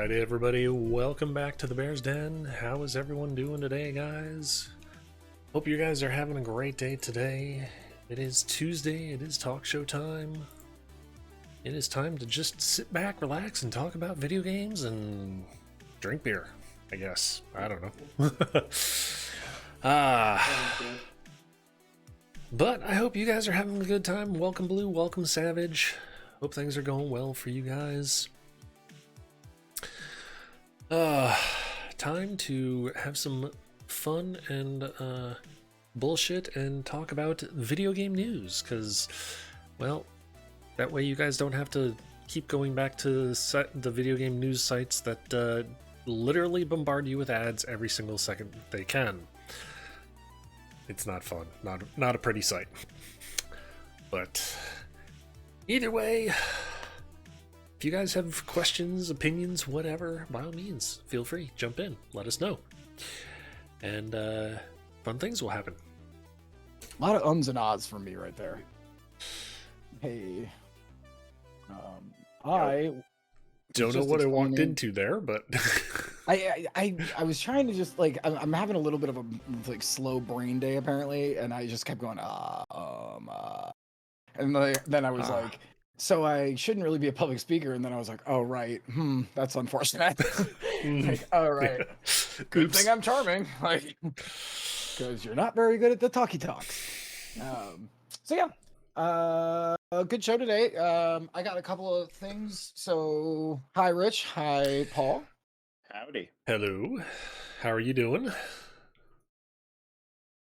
Alrighty, everybody, welcome back to the Bear's Den. How is everyone doing today, guys? Hope you guys are having a great day today. It is Tuesday, it is talk show time. It is time to just sit back, relax, and talk about video games and drink beer, I guess. I don't know. But I hope you guys are having a good time. Welcome, Blue, welcome, Savage. Hope things are going well for you guys. Time to have some fun and bullshit and talk about video game news, because, well, that way you guys don't have to keep going back to the video game news sites that literally bombard you with ads every single second they can. It's not fun, not a pretty sight. But either way, if you guys have questions, opinions, whatever, by all means, feel free, jump in, let us know. And fun things will happen. A lot of ums and ahs from me right there. Hey, I don't know what I walked into there, but I was trying to just like I'm having a little bit of a like slow brain day apparently, and I just kept going and then I was like, so I shouldn't really be a public speaker, and then I was like, oh right, that's unfortunate. Like, all right, good thing I'm charming, like, because you're not very good at the talky talks. So yeah, a good show today. I got a couple of things. So hi Rich, hi Paul. Howdy. Hello, how are you doing?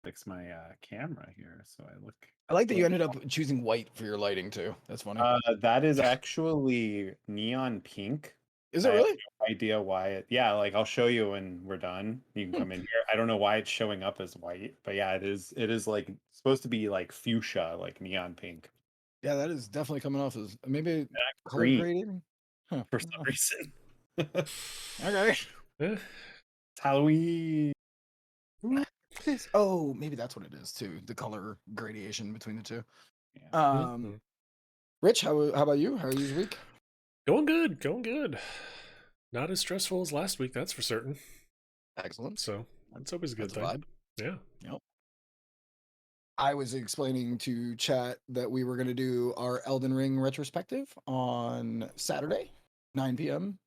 Fix my camera here so I look. I like that you ended up choosing white for your lighting too. That's funny. That is actually neon pink. Is it really? I have no idea why it. Yeah, like I'll show you when we're done. You can come in here. I don't know why it's showing up as white, but yeah, it is. It is like supposed to be like fuchsia, like neon pink. Yeah, that is definitely coming off as maybe color Green grading. Huh. for some reason. Okay. Eh, It's Halloween. Oh, maybe that's what it is too. The color gradation between the two. Yeah. Rich, how about you? How are you this week? Going good, going good. Not as stressful as last week, that's for certain. Excellent. So that's always a good That's a thing. vibe. Yeah. Yep. I was explaining to chat that we were going to do our Elden Ring retrospective on Saturday, 9 p.m.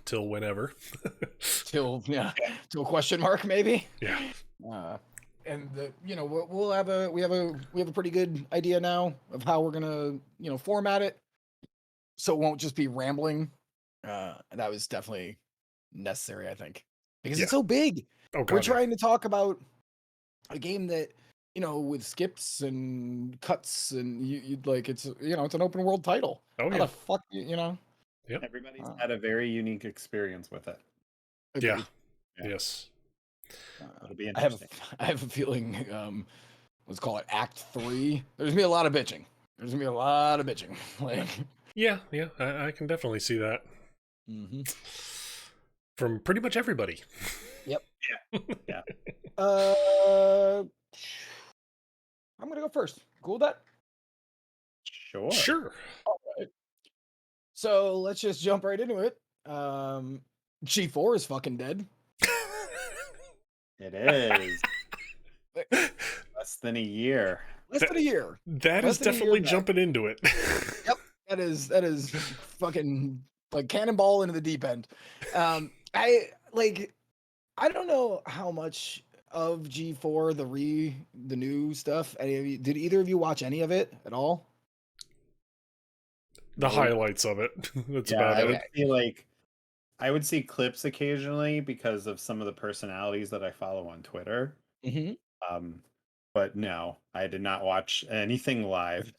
Till whenever. till question mark maybe. Yeah. And we'll have a pretty good idea now of how we're gonna format it, so it won't just be rambling. That was definitely necessary, I think, because it's so big. Oh, God, we're trying to talk about a game that with skips and cuts, and you'd like it's it's an open world title. Oh, How yeah. the fuck Yep. Everybody's had a very unique experience with it. Yeah. Yeah. Yes. It'll be I have interesting. a feeling. Let's call it Act 3. There's gonna be a lot of bitching. Like, Yeah. I can definitely see that. From pretty much everybody. Yep. Yeah. I'm gonna go first. Cool with that? Sure. Sure. All right. So let's just jump right into it. G4 is fucking dead. It is. Less than a year. Less than a year. That is definitely jumping into it. Yep. That is fucking like cannonball into the deep end. I don't know how much of G4 the new stuff. Did either of you watch any of it at all? The highlights of it. That's about it. I would see clips occasionally because of some of the personalities that I follow on Twitter. But no, I did not watch anything live.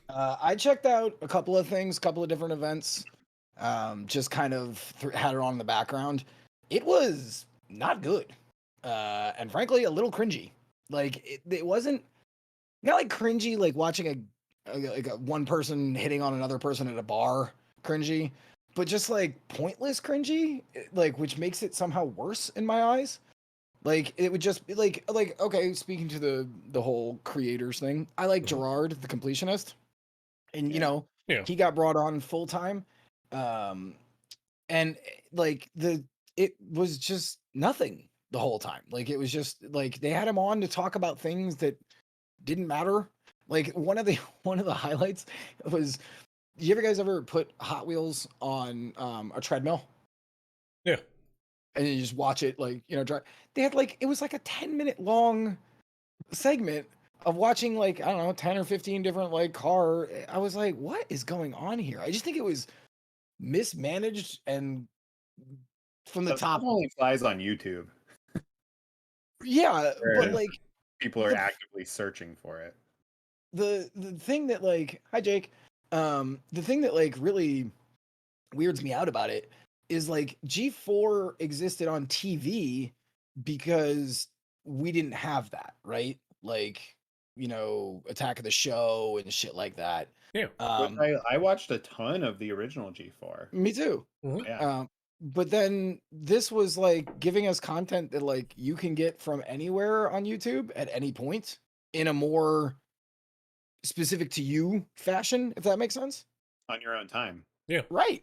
I checked out a couple of things, couple of different events. Just kind of had it on in the background. It was not good, and frankly, a little cringy. Like it wasn't not like cringy, like watching a one person hitting on another person at a bar, cringy, but just like pointless cringy, like which makes it somehow worse in my eyes. Like it would just be like okay, speaking to the whole creators thing, I like Gerard the completionist, and he got brought on full time. and like it was just nothing the whole time. Like it was just like they had him on to talk about things that didn't matter. Like one of the one of the highlights was, you ever guys ever put Hot Wheels on a treadmill Yeah. and you just watch it like, you know, drive? They had like, it was like a 10-minute long segment of watching like, I don't know, 10 or 15 different like car. I was like, what is going on here? I just think it was mismanaged and from the That stuff top. only flies on YouTube, Yeah, but where like people are the actively searching for it. the thing that like, hi Jake, the thing that like really weirds me out about it is like G4 existed on TV because we didn't have that, right? Like, you know, Attack of the Show and shit like that. Yeah. Which Um, I watched a ton of the original G4. Me too. Mhm. Yeah, But then this was like giving us content that like you can get from anywhere on YouTube at any point in a more specific to you fashion, if that makes sense. on your own time. Yeah. Right.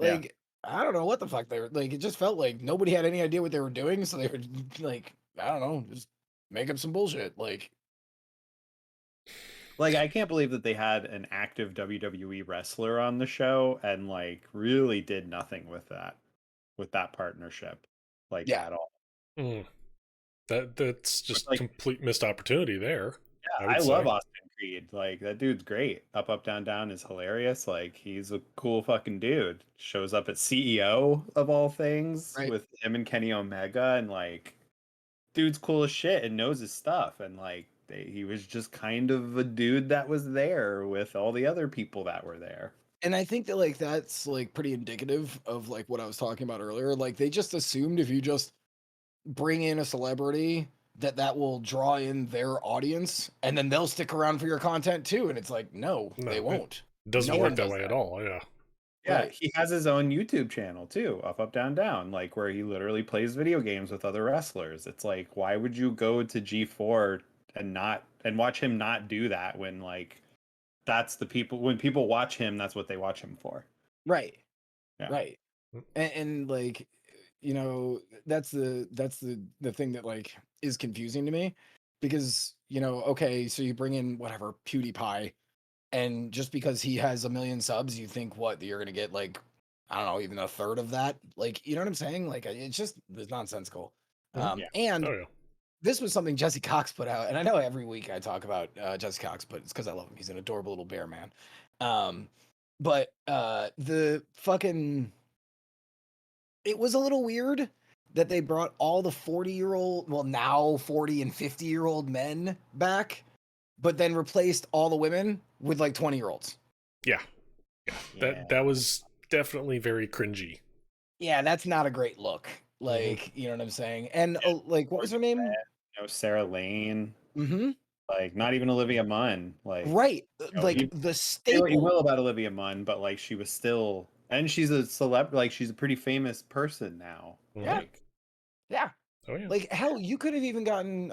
Yeah. Like, I don't know what the fuck they were like. It just felt like nobody had any idea what they were doing. So they were like, I don't know, just make up some bullshit. Like, Like, I can't believe that they had an active WWE wrestler on the show and like really did nothing with that partnership, like yeah. at all. Mm. That's But, just like, complete missed opportunity there, I yeah, I would love say. Austin Creed. Like that dude's great. Up Down Down is hilarious. Like he's a cool fucking dude. Shows up at CEO of all things Right. with him and Kenny Omega, and like dude's cool as shit and knows his stuff, and like he was just kind of a dude that was there with all the other people that were there. And I think that like that's like pretty indicative of like what I was talking about earlier. Like they just assumed if you just bring in a celebrity that will draw in their audience and then they'll stick around for your content too. And it's like, no, No, they it won't. doesn't No one work that does way at that. all. Yeah. Yeah, Right. he has his own YouTube channel too, Up Down Down, like where he literally plays video games with other wrestlers. It's like, why would you go to G4 and watch him not do that when like that's the people when people watch him, that's what they watch him for. Right. Yeah. Right. And like, you know, that's the thing that like is confusing to me because, you know, okay, so you bring in whatever PewDiePie, and just because he has a million subs, you think what, that you're gonna get like, I don't know, even a third of that? Like, you know what I'm saying? Like it's nonsensical. Mhm. Yeah. And Oh yeah. this was something Jesse Cox put out, and I know every week I talk about Jesse Cox, but it's because I love him. He's an adorable little bear man. But the fucking, it was a little weird that they brought all the 40-year-old, well, now 40 and 50-year-old men back, but then replaced all the women with like 20-year-olds. Yeah. Yeah. Yeah. That was definitely very cringy. Yeah, that's not a great look. Mhm. Like, you know what I'm saying? And Yeah. like, what was her name? Sarah Lane, Mm-hmm. like not even Olivia Munn. Like, Right. you Like the say what you staple. will about Olivia Munn, but like she was still, and she's a celeb, like she's a pretty famous person now. Mhm. Yeah. Like, Yeah. Oh yeah. Like hell, you could have even gotten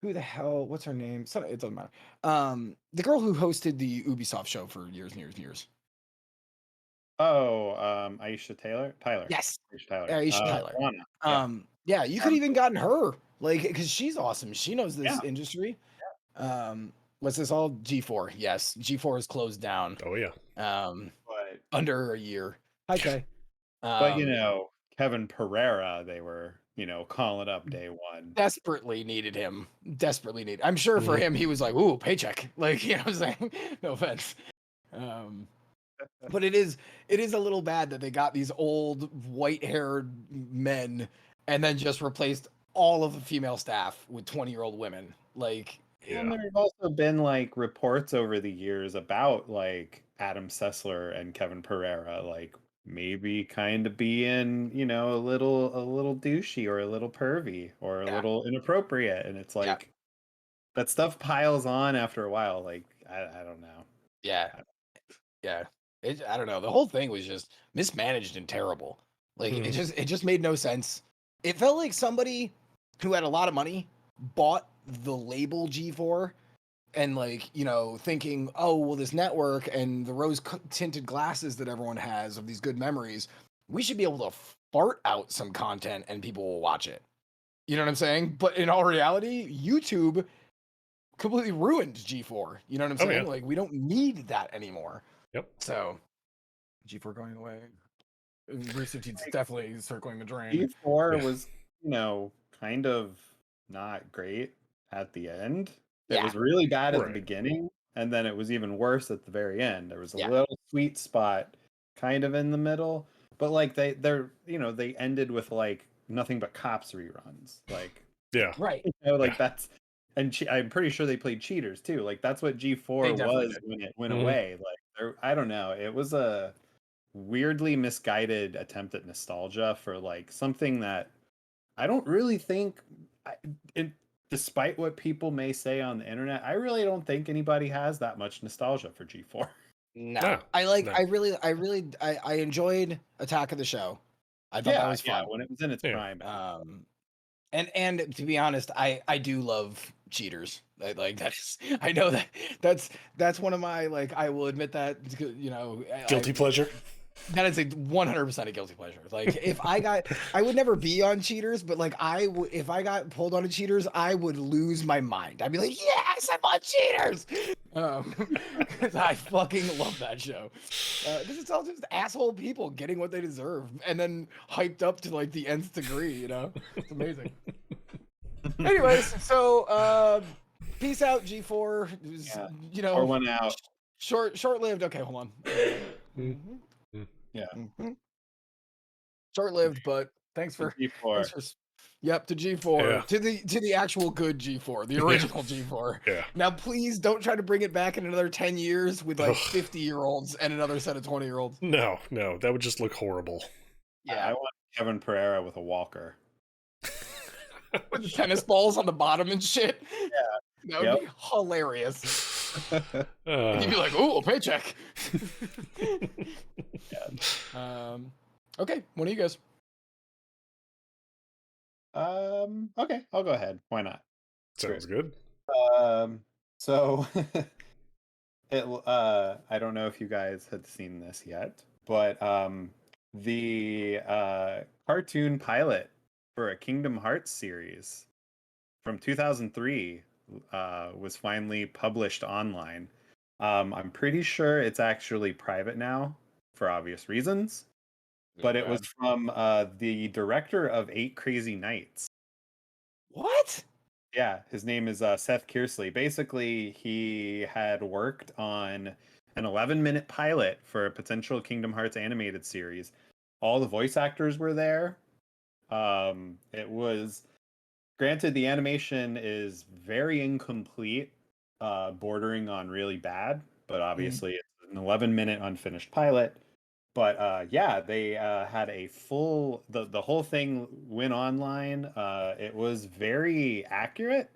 who the hell, what's her name? It doesn't matter. The girl who hosted the Ubisoft show for years and years and years. oh, Aisha Tyler, Yes. Aisha Tyler, Aisha Tyler. Lana, yeah, Yeah, you could um, even gotten her, like, because she's awesome. She knows this yeah, industry. What's this all? G4. Yes, G4 is closed down. Oh yeah. Um, but under a year. Hi, Kay. but Um, Kevin Pereira, they were calling up day one. desperately needed him. Desperately needed. I'm sure for Mhm. him, he was like, "Ooh, paycheck." Like, you know what I'm saying? No offense. Um, but it is a little bad that they got these old white-haired men and then just replaced all of the female staff with 20-year-old women. Like, And Yeah. there have also been like reports over the years about like Adam Sessler and Kevin Pereira, like maybe kind of being, a little douchey or a little pervy or a yeah, little inappropriate. And it's yeah, like that stuff piles on after a while. Like, I don't know. yeah, yeah. I don't know. The whole thing was just mismanaged and terrible. Like, it Mhm. just it just made no sense. It felt like somebody who had a lot of money bought the label G4 and like, you know, thinking, oh, well, this network and the rose tinted glasses that everyone has of these good memories, we should be able to fart out some content and people will watch it. You know what I'm saying? But in all reality, YouTube completely ruined G4. You know what I'm saying? Yeah. Like, we don't need that anymore. Yep. So, G4 going away. Rooster Teeth's definitely circling the drain. G4 was, you know, kind of not great at the end. It was really bad at the beginning, and then it was even worse at the very end. There was a little sweet spot kind of in the middle, but like they're you know, they ended with like nothing but cops reruns. Like right. You know, like that's and I'm pretty sure they played cheaters too. Like that's what G4 was did. when it went away. Like I don't know. It was a weirdly misguided attempt at nostalgia for like something that I don't really think despite what people may say on the internet, I really don't think anybody has that much nostalgia for G4. No. I enjoyed Attack of the Show. I thought that was fun. Yeah, when it was in its prime. And to be honest, I do love cheaters. Like that's I know that's one of my, like, I will admit that, you know, guilty pleasure. That is a 100% a guilty pleasure. Like if I would never be on cheaters, but like if I got pulled on a cheaters, I would lose my mind. I'd be like, yes, I'm on cheaters. Because I fucking love that show. This is all just asshole people getting what they deserve, and then hyped up to like the nth degree. You know, it's amazing. Anyways, so peace out, G4. You know, or one out. Short-lived. Okay, hold on. Yeah. Short-lived, but thanks for G4. Yep, to G4. To the actual good G4, the original G4. Yeah. Now please don't try to bring it back in another 10 years with like 50-year-olds and another set of 20-year-olds. No, that would just look horrible. Yeah. I want Kevin Pereira with a walker. With the tennis balls on the bottom and shit. Yeah. That would be hilarious. And you'd be like, ooh, a paycheck. Okay, one of you guys. Okay, I'll go ahead. Why not? Sounds good. So I don't know if you guys had seen this yet, but the cartoon pilot for a Kingdom Hearts series from 2003 was finally published online. I'm pretty sure it's actually private now for obvious reasons, but it was from the director of 8 Crazy Nights. What? Yeah, his name is Seth Kearsley. Basically, he had worked on an 11-minute pilot for a potential Kingdom Hearts animated series. All the voice actors were there. It was, granted, the animation is very incomplete, bordering on really bad, but obviously it's an 11-minute unfinished pilot. But yeah, they had a full, the whole thing went online. It was very accurate,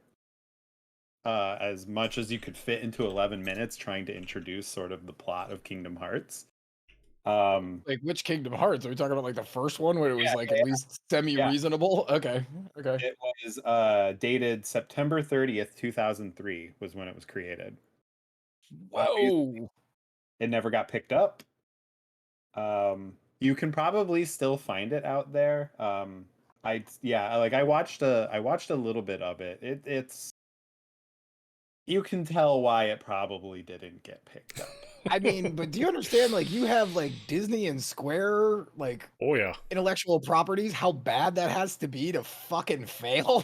as much as you could fit into 11 minutes, trying to introduce sort of the plot of Kingdom Hearts. Like which Kingdom Hearts? Are we talking about like the first one where it was like at least semi-reasonable? Okay. It was dated September 30th, 2003 was when it was created. Whoa. It never got picked up. You can probably still find it out there. I watched a little bit of it. It's you can tell why it probably didn't get picked up. I mean, but do you understand? Like, you have like Disney and Square, like, intellectual properties. How bad that has to be to fucking fail?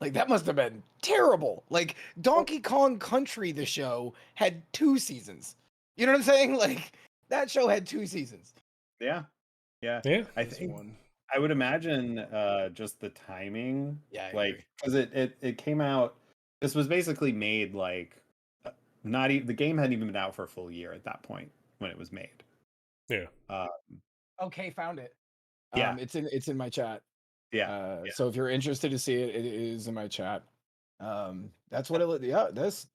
Like, that must have been terrible. Like, Donkey Kong Country, the show, had 2 seasons. You know what I'm saying? Like, that show had 2 seasons. Yeah. I think I would imagine just the timing. Yeah, like because it came out. This was basically made like not even the game hadn't even been out for a full year at that point when it was made. Yeah. Okay, found it. Yeah, it's in my chat. Yeah. So if you're interested to see it, it is in my chat. That's what it. Yeah, this.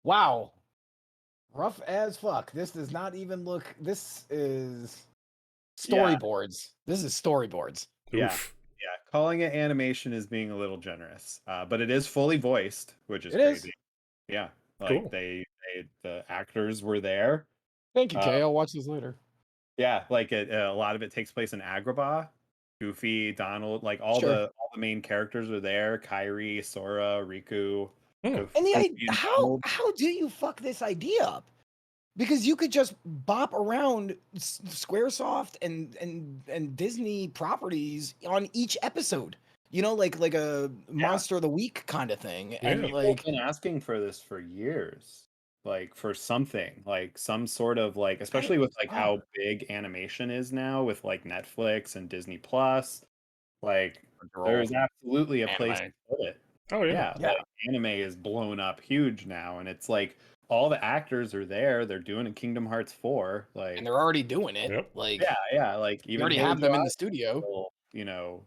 Wow. Rough as fuck. This does not even look. This is storyboards. This is storyboards. Yeah. Calling it animation is being a little generous, but it is fully voiced, which is crazy. Yeah. Like Cool. the actors were there. Thank you, Uh, Kay. I'll watch this later. yeah, like a lot of it takes place in Agrabah. Goofy, Donald, like Sure. all the main characters are there. Kyrie, Sora, Riku, Hmm. And Goofy and Donald. how do you fuck this idea up? Because you could just bop around SquareSoft and Disney properties on each episode. You know, like a Yeah. monster of the week kind of thing. Yeah. And People have like, been asking for this for years, like for something, like some sort of like, especially with like wow, how big animation is now with like Netflix and Disney Plus. Like there girl is absolutely a place to anime. put it. Oh yeah. Yeah, Yeah. like anime is blown up huge now, and it's like all the actors are there. They're doing a Kingdom Hearts 4. And Like, they're already doing it. Yep. Like yeah, like you even already Haley have them in Joel the studio. Osment,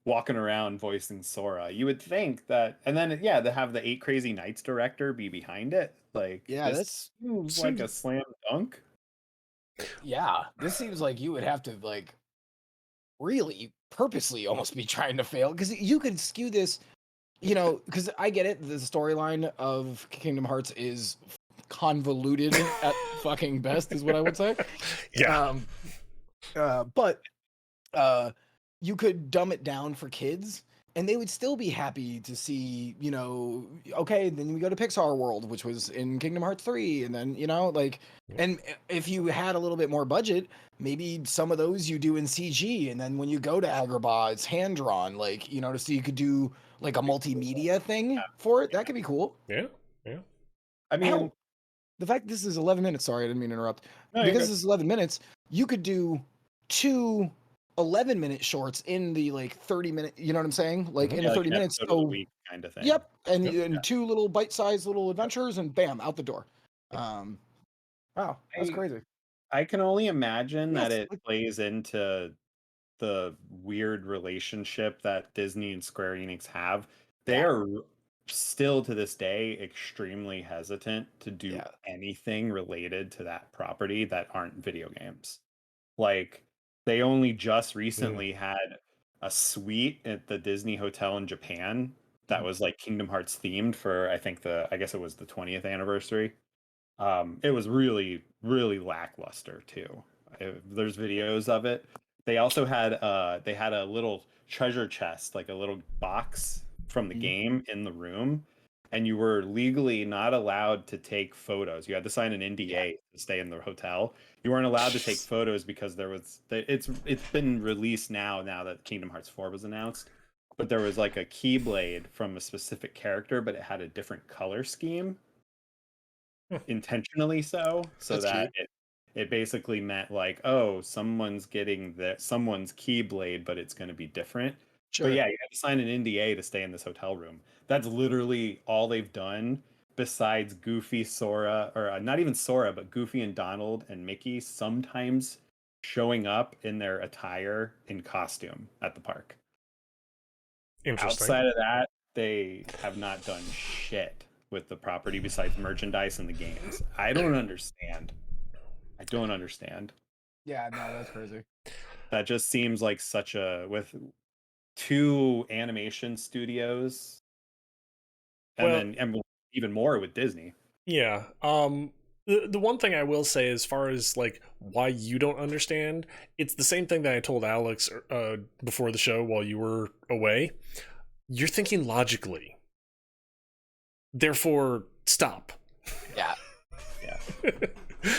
walking around voicing Sora. You would think that, and then yeah, to have the Eight Crazy Nights director be behind it, like Yeah, this that's seems like Seems a slam dunk. yeah. This seems like you would have to like really purposely almost be trying to fail because you could skew this, you know, because I get it. The storyline of Kingdom Hearts is convoluted at fucking best, is what I would say. yeah. But uh, you could dumb it down for kids, and they would still be happy to see, you know, okay, then we go to Pixar World, which was in Kingdom Hearts 3, and then, you know, like, and if you had a little bit more budget, maybe some of those you do in CG, and then when you go to Agrabah, it's hand drawn, like, you know, so you could do like a multimedia thing for it. That could be cool. Yeah. Yeah. I mean, Hell, the fact this is 11 minutes, sorry, I didn't mean to interrupt. no, you're Because good. this is 11 minutes, you could do two 11-minute shorts in the like 30-minute, you know what I'm saying? Like in Yeah, the like 30 an minutes. episode of the So, week kind of thing. yep. And, Yep. and two little bite-sized little adventures and bam, out the door. Um, wow, that's I crazy. I can only imagine that Yes. it plays into the weird relationship that Disney and Square Enix have. They Yeah. are still to this day extremely hesitant to do Yeah. anything related to that property that aren't video games. Like they only just Mm. recently had a suite at the Disney Hotel in Japan that Mhm. was like Kingdom Hearts themed for I guess it was the 20th anniversary. It was really, really lackluster too. There's videos of it. They had a little treasure chest, like a little box from the Mhm. game in the room, and you were legally not allowed to take photos. You had to sign an Yeah. NDA to stay in the hotel. You weren't allowed to take photos because it's been released now that Kingdom Hearts 4 was announced. But there was like a keyblade from a specific character, but it had a different color scheme intentionally so That's that cute. it basically meant like, oh, someone's keyblade, but it's going to be different. But Sure. yeah, you have to sign an NDA to stay in this hotel room. That's literally all they've done besides Goofy, Sora, or not even Sora, but Goofy and Donald and Mickey sometimes showing up in their attire in costume at the park. Interesting. Outside of that, they have not done shit with the property besides merchandise and the games. I don't understand. I don't understand. Yeah, no, that's crazy. That just seems like such a with two animation studios and Well, then and even more with Disney. yeah. The one thing I will say, as far as like why you don't understand, it's the same thing that I told Alex before the show while you were away. You're thinking logically. Therefore, stop. Yeah. Yeah.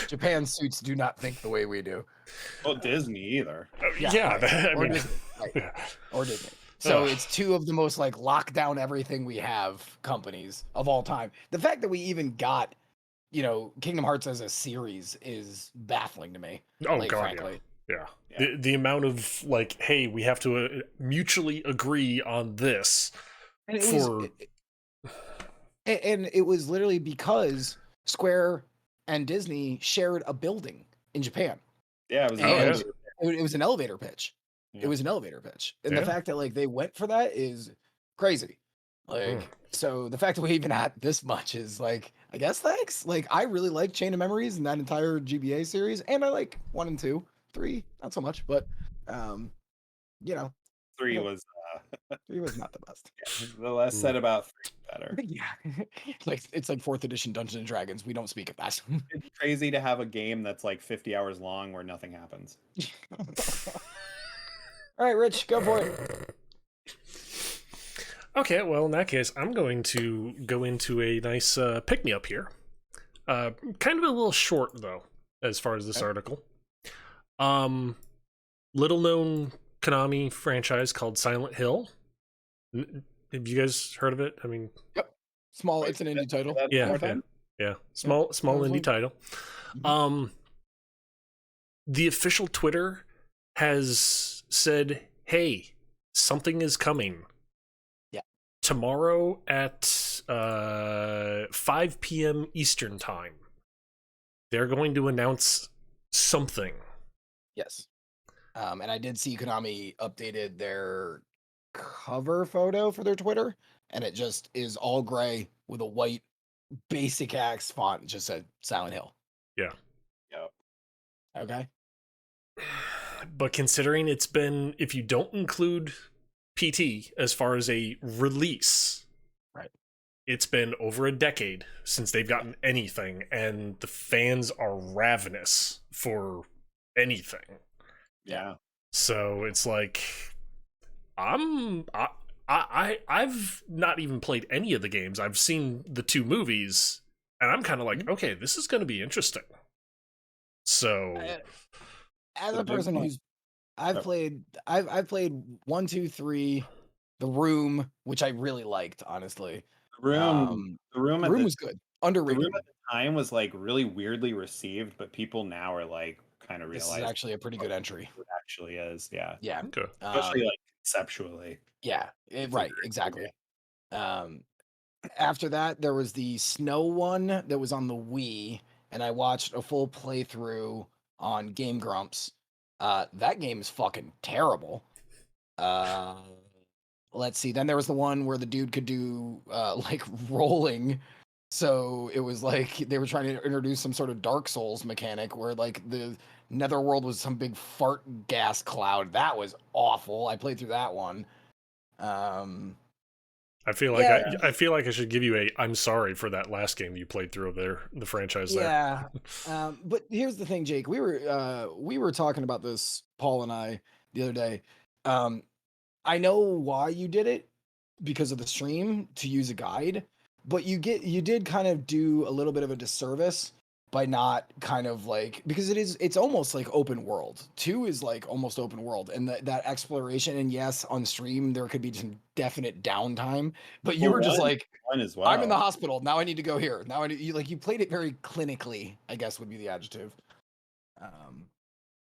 Japan suits do not think the way we do. Well, Disney either. Yeah, right. I Or mean, Disney. Right. yeah. Or Disney. So Ugh. it's two of the most like lockdown everything we have companies of all time. The fact that we even got, you know, Kingdom Hearts as a series is baffling to me. Oh like, god, frankly. yeah. Yeah. The amount of like, hey, we have to mutually agree on this And it was for and it was literally because Square and Disney shared a building in Japan. Yeah, it was And yeah. it was an elevator pitch. Yeah. It was an elevator pitch. And Yeah. the fact that like they went for that is crazy. Like, so the fact that we even had this much is like, I guess thanks. Like, I really like Chain of Memories and that entire GBA series, and I like 1 and 2, 3, not so much, but you know, 3 yeah. was 3 was not the best. the less said about 3, better. Yeah, like it's like fourth edition Dungeons and Dragons. We don't speak of that. It's crazy to have a game that's like 50 hours long where nothing happens. All right, Rich, go for it. Okay, well, in that case, I'm going to go into a nice pick me up here. Kind of a little short, though, as far as this Okay. article. Little known Konami franchise called Silent Hill. Have you guys heard of it? I mean, Yep. Small. Wait, It's an indie title. that's yeah, Not yeah, bad. yeah. Small I was indie like- title. Mhm. The official Twitter has said, "Hey, something is coming." Yeah. Tomorrow at 5 p.m. Eastern time, they're going to announce something. Yes. And I did see Konami updated their cover photo for their Twitter, and it just is all gray with a white basic axe font. It just said Silent Hill. Yeah. Yep. Okay. But considering it's been, if you don't include PT as far as a release, Right. it's been over a decade since they've gotten anything, and the fans are ravenous for anything. Yeah. So it's like, I've not even played any of the games. I've seen the 2 movies, and I'm kind of like, okay, this is going to be interesting. So, As The a big person one- who's I've Oh. played 1, 2, 3, The Room, which I really liked, honestly. The room, the room The at Room the, was good. the Underrated. room at the time was like really weirdly received, but people now are like kind of This is realizing actually a pretty good entry. what it actually is. Yeah. Yeah. okay. Especially like conceptually. Yeah, It's a right, very cool exactly. game. After that, there was the snow one that was on the Wii, and I watched a full playthrough on Game Grumps. That game is fucking terrible. Uh, let's see. Then there was the one where the dude could do like rolling. So it was like they were trying to introduce some sort of Dark Souls mechanic where like the netherworld was some big fart gas cloud. That was awful. I played through that one. I feel like Yeah. I feel like I should give you a I'm sorry for that last game you played through of the franchise there. Yeah. But here's the thing, Jake. We were talking about this, Paul and I, the other day. I know why you did it because of the stream to use a guide, but you did kind of do a little bit of a disservice by not kind of like, because it's almost like open world. 2 is like almost open world, and that exploration, and yes, on stream there could be some definite downtime, but you Well, were just like, One as well. I'm in the hospital. Now I need to go here. Now you played it very clinically, I guess would be the adjective.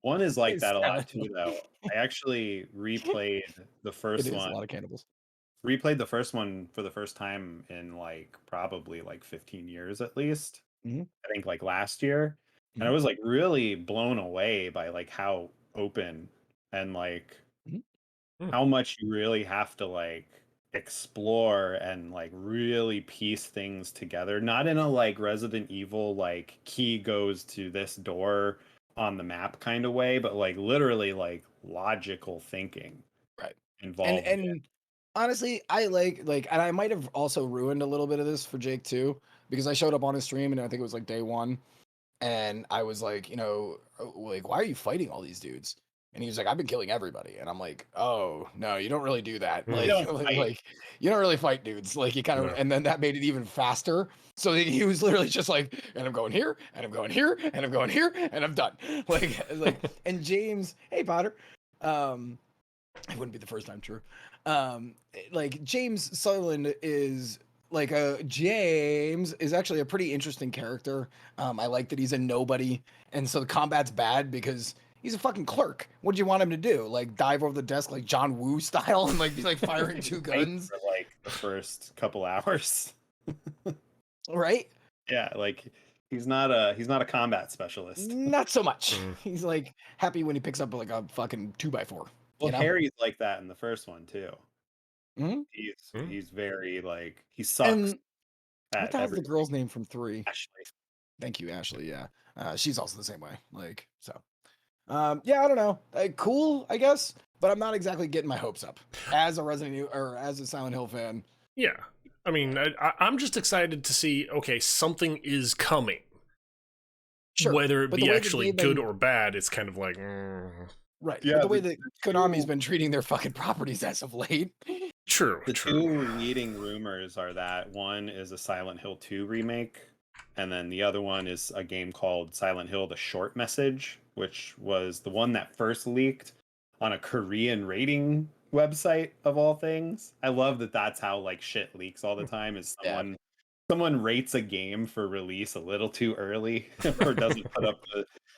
One is like It's that a lot kinda- too, though. I actually replayed the It first is a one. lot of cannibals. Replayed the first one for the first time in like probably like 15 years at least. Mhm. I think like last year. And I Mhm. was like really blown away by like how open and like Mhm. how much you really have to like explore and like really piece things together. Not in a like Resident Evil like key goes to this door on the map kind of way, but like literally like logical thinking Right. involved in. And honestly, I like, and I might have also ruined a little bit of this for Jake too, because I showed up on his stream and I think it was like day 1, and I was like, like, why are you fighting all these dudes? And he was like, I've been killing everybody. And I'm like, oh no, you don't really do that. You Like, don't fight. like you don't really fight dudes. Like you kind of, No. and then that made it even faster. So he was literally just like, and I'm going here, and I'm going here, and I'm going here, and I'm done. Like, and James, hey Potter, it wouldn't be the first time, true. Like James Sutherland is like James is actually a pretty interesting character. I like that he's a nobody, and so the combat's bad because he's a fucking clerk. What do you want him to do? Like dive over the desk like John Woo style and like be like firing 2 guns, For like the first couple hours. right? Yeah, like he's not a combat specialist. Not so much. Mm. He's like happy when he picks up like a fucking 2x4. Well, You know? Harry's like that in the first one too. Mhm. He's very like he sucks And what at the hell's the everything. girl's name from 3? Ashley. Thank you, Ashley. Yeah, she's also the same way. Like so. Yeah, I don't know. Cool, I guess, but I'm not exactly getting my hopes up as a Resident Evil or as a Silent Hill fan. Yeah. I mean, I'm just excited to see, okay, something is coming. Sure, Whether it but the be way that actually they've good been or bad, it's kind of like, right, Yeah, but the way the that Konami's two been treating their fucking properties as of late. true, the true. two leading rumors are that one is a Silent Hill 2 remake, and then the other one is a game called Silent Hill: The Short Message, which was the one that first leaked on a Korean rating website of all things. I love that that's how like shit leaks all the time is Yeah, someone rates a game for release a little too early or doesn't put up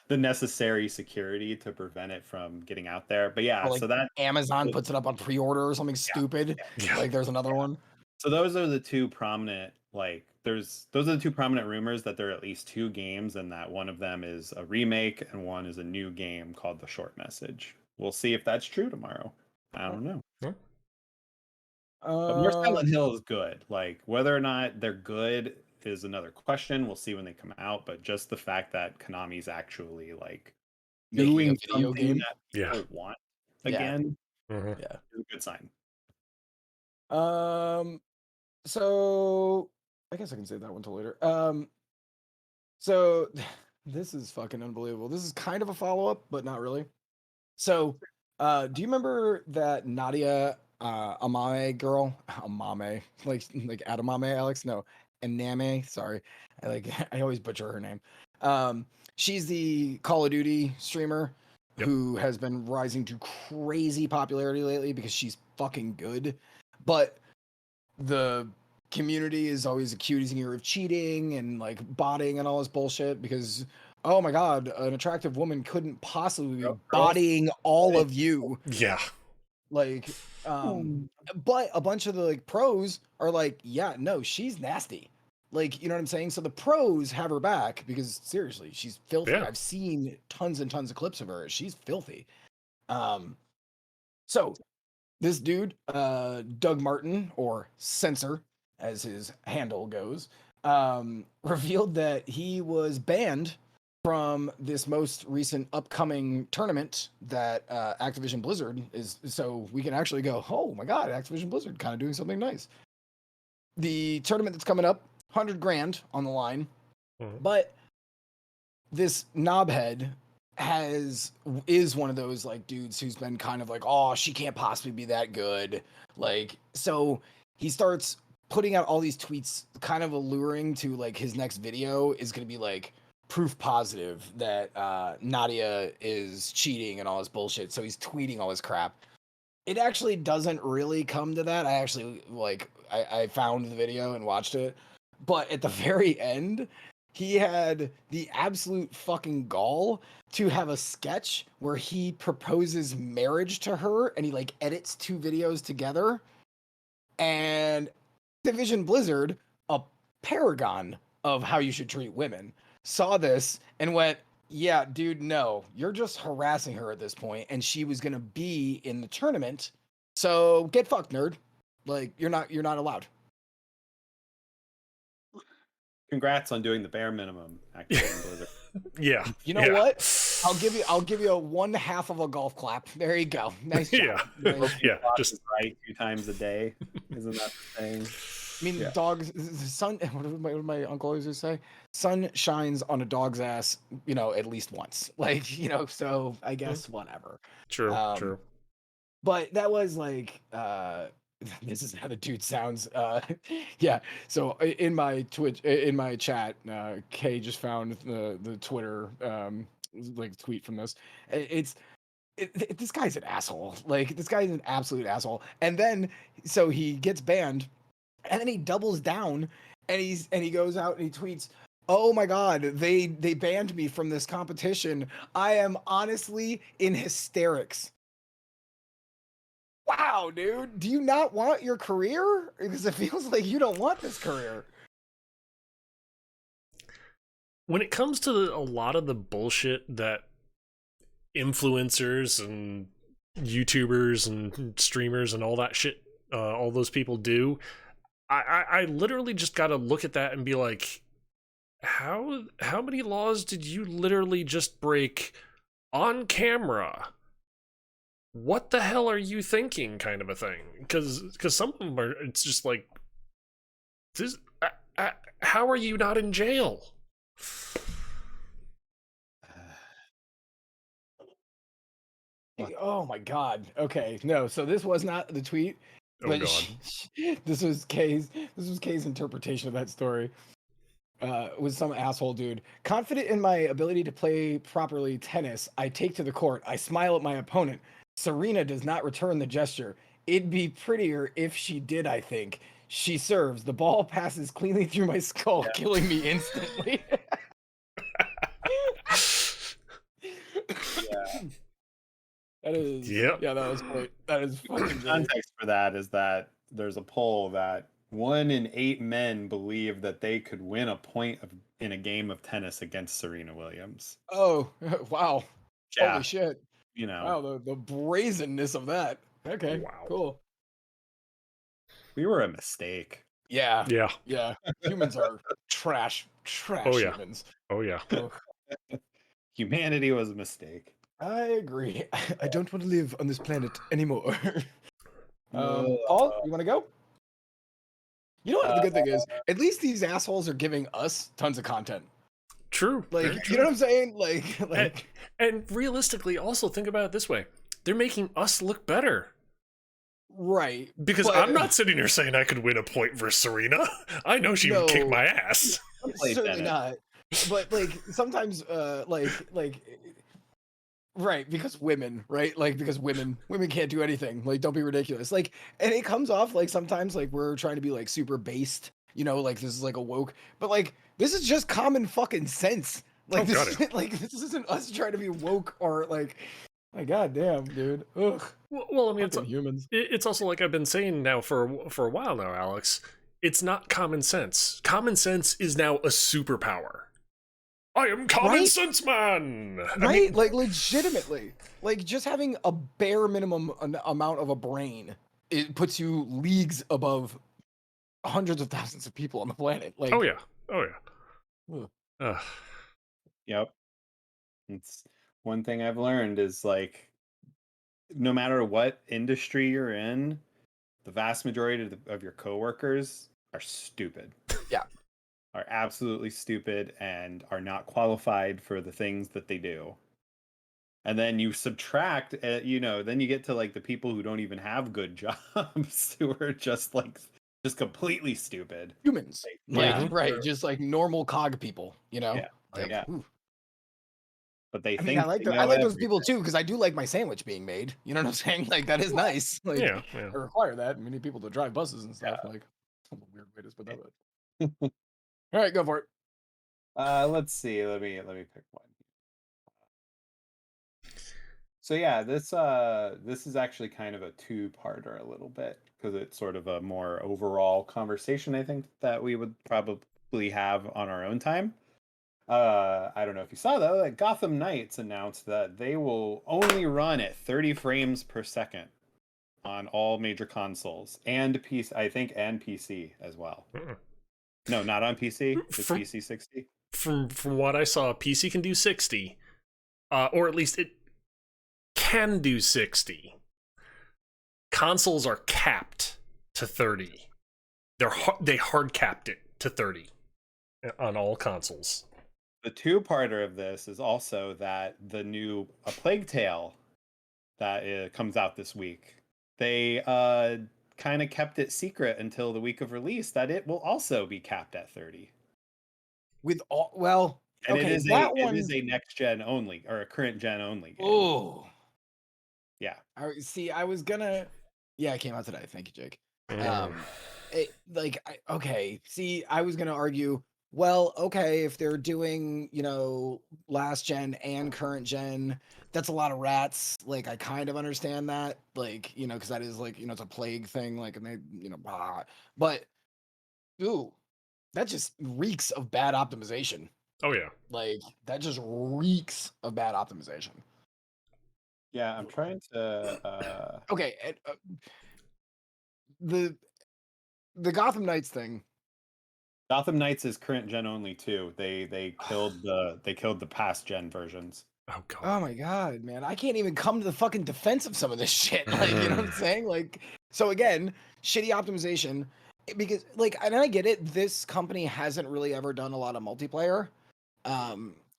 the necessary security to prevent it from getting out there. But yeah, or like so that Amazon puts it up on pre-order or something stupid. Yeah. Like there's another one. so those are the two prominent those are the two prominent rumors that there are at least two games and that one of them is a remake and one is a new game called The Short Message. We'll see if that's true tomorrow. I don't know. But more Silent Hill is good. Like whether or not they're good is another question. We'll see when they come out. But just the fact that Konami's actually like Making a doing video something game. that Yeah. people want Yeah, again Mhm. yeah. is a good sign. So I guess I can save that one till later. So this is fucking unbelievable. This is kind of a follow-up, but not really. So, do you remember that Nadia Amame girl? Amame, like Adamame, Alex? No, Aname. Sorry, I like I always butcher her name. She's the Call of Duty streamer Yep. who has been rising to crazy popularity lately because she's fucking good. But the community is always accusing her of cheating and like botting and all this bullshit because oh my god, an attractive woman couldn't possibly be Girls, bodying all of you. Yeah. Like but a bunch of the like pros are like, yeah, no, she's nasty. Like, you know what I'm saying? So the pros have her back because seriously, she's filthy. Yeah. I've seen tons and tons of clips of her. She's filthy. So this dude, Doug Martin, or Censor, as his handle goes, revealed that he was banned from this most recent upcoming tournament that Activision Blizzard is. So we can actually go, oh my god, Activision Blizzard kind of doing something nice. The tournament that's coming up, 100 grand on the line, Mhm. but this knobhead is one of those like dudes who's been kind of like, oh, she can't possibly be that good. Like, so he starts putting out all these tweets, kind of alluring to like his next video is going to be like proof positive that Nadia is cheating and all this bullshit. So he's tweeting all this crap. It actually doesn't really come to that. I actually like I found the video and watched it, but at the very end, he had the absolute fucking gall to have a sketch where he proposes marriage to her and he like edits two videos together. And Division Blizzard, a paragon of how you should treat women, saw this and went, yeah, dude, no, you're just harassing her at this point, and she was gonna be in the tournament. So get fucked, nerd. Like you're not allowed. Congrats on doing the bare minimum, Activision Blizzard. Yeah. You know what? I'll give you a one half of a golf clap. There you go. Nice job. Yeah. Nice. Yeah. Boss Just is right 2 times a day. Isn't that the saying? I mean, Yeah. dogs. The sun. What did my uncle always used to say? Sun shines on a dog's ass, you know, at least once. Like, you know, so I guess whatever. true. Um, True. But that was like, this is how the dude sounds. Yeah. So in my Twitch, in my chat, Kay just found the Twitter like tweet from this. It's this guy's an asshole. Like this guy's an absolute asshole. And then so he gets banned, and then he doubles down, and he goes out and he tweets. Oh my god, they banned me from this competition. I am honestly in hysterics. Wow, dude, do you not want your career? Because it feels like you don't want this career. When it comes to a lot of the bullshit that influencers and YouTubers and streamers and all that shit, all those people do, I literally just gotta look at that and be like, how many laws did you literally just break on camera? What the hell are you thinking, kind of a thing? Because some of them are, it's just like, This, how are you not in jail? Oh my god. Okay, no. So this was not the tweet, Oh but God. this was Kay's. This was Kay's interpretation of that story. Was some asshole dude. Confident in my ability to play properly tennis, I take to the court. I smile at my opponent. Serena does not return the gesture. It'd be prettier if she did, I think. She serves. The ball passes cleanly through my skull, Yeah. killing me instantly. That is, Yep. yeah, that was great. That is fucking The great. context for that is that there's a poll that 1 in 8 men believe that they could win a point in a game of tennis against Serena Williams. Oh, wow. Yeah, Holy shit. you know, Wow, the brazenness of that. Okay, Wow. cool. we were a mistake. Yeah, Yeah. yeah. Humans are trash Oh yeah. humans. Oh yeah. Ugh. Humanity was a mistake. I agree. I don't want to live on this planet anymore. No. Paul, you want to go? You know what the Uh, good thing is? At least these assholes are giving us tons of content. True. Like, Very you true. know what I'm saying? Like, And realistically, also think about it this way: they're making us look better. right. Because but- I'm not sitting here saying I could win a point versus Serena. I know she would kick No. my ass. Play Certainly tennis. not. But like sometimes, right, because women, right? Like because women can't do anything. Like, don't be ridiculous. Like, and it comes off like sometimes like we're trying to be like super based, you know, like this is like a woke, but like this is just common fucking sense. Like Oh, this got isn't like this isn't us trying to be woke or like, my goddamn, dude. Ugh. Well, I mean, Fucking humans. it's also like I've been saying now for a while now, Alex. It's not common sense. Common sense is now a superpower. I am common Right? sense man. Right? I mean, Like legitimately. Like just having a bare minimum amount of a brain, it puts you leagues above hundreds of thousands of people on the planet. Like, oh yeah. Oh yeah. Ugh. Ugh. Yep. It's one thing I've learned is like no matter what industry you're in, the vast majority of your coworkers are stupid. Yeah. Are absolutely stupid and are not qualified for the things that they do. And then you subtract, then you get to like the people who don't even have good jobs, who are just completely stupid. humans. Yeah. Like, right. Just like normal cog people, you know? Yeah. Like, Yeah. ooh. But they I think mean, I they know like those people everything. too, because I do like my sandwich being made. You know what I'm saying? Like that is nice. Like Yeah. I require that. We need people to drive buses and stuff. Like a weird way to put that. But... All right, go for it. Let's see. Let me pick one. So yeah, this is actually kind of a two-parter a little bit because it's sort of a more overall conversation I think that we would probably have on our own time. I don't know if you saw though that Gotham Knights announced that they will only run at 30 frames per second on all major consoles and PC, I think, and PC as well. Mm. No, not on PC. It's From- PC 60. From what I saw, PC can do 60, or at least it can do 60. Consoles are capped to 30. They hard capped it to 30 on all consoles. The two-parter of this is also that the new A Plague Tale that comes out this week, they kind of kept it secret until the week of release that it will also be capped at 30. With all well, And okay, it is a next gen only or a current gen only game. Oh, Yeah. I was gonna. Yeah, it came out today. Thank you, Jake. Mm. Okay. See, I was gonna argue. Well, okay, if they're doing, you know, last gen and current gen, that's a lot of rats. Like, I kind of understand that. Like, you know, because that is like, you know, it's a plague thing. Like, and they, you know, blah. But, ooh, that just reeks of bad optimization. Oh yeah. Like, that just reeks of bad optimization. Yeah, I'm trying to Okay, the Gotham Knights thing. Gotham Knights is current gen only too. They killed the past gen versions. Oh god. Oh my god, man. I can't even come to the fucking defense of some of this shit. Like, you know what I'm saying? Like, so again, shitty optimization. because like, and I get it, this company hasn't really ever done a lot of multiplayer.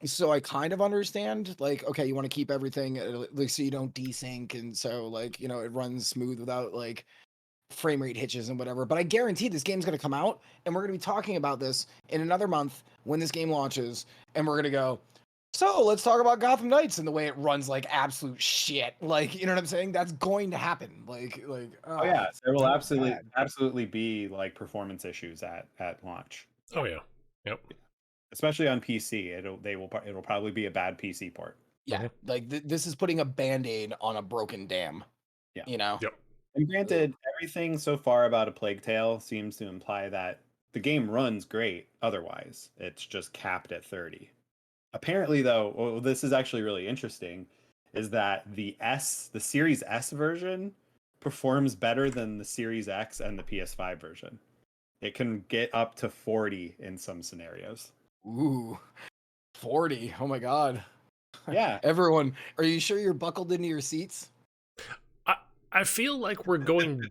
So I kind of understand, like, okay, you want to keep everything like so you don't desync, and so like, you know, it runs smooth without like frame rate hitches and whatever. But I guarantee this game's gonna come out, and we're gonna be talking about this in another month when this game launches, and we're gonna go, so let's talk about Gotham Knights and the way it runs like absolute shit. Like, you know what I'm saying? That's going to happen. Oh yeah, there will so absolutely bad. absolutely be like performance issues at launch, Oh yeah. Yep. especially on PC. It'll probably be a bad PC port. Yeah, Mhm. like this is putting a band-aid on a broken dam, Yeah. you know? Yep. And granted, everything so far about A Plague Tale seems to imply that the game runs great otherwise. It's just capped at 30. Apparently, though, well, this is actually really interesting, is that the Series S version performs better than the Series X and the PS5 version. It can get up to 40 in some scenarios. Ooh, 40. Oh my god. Yeah. Everyone, are you sure you're buckled into your seats? I I feel like we're going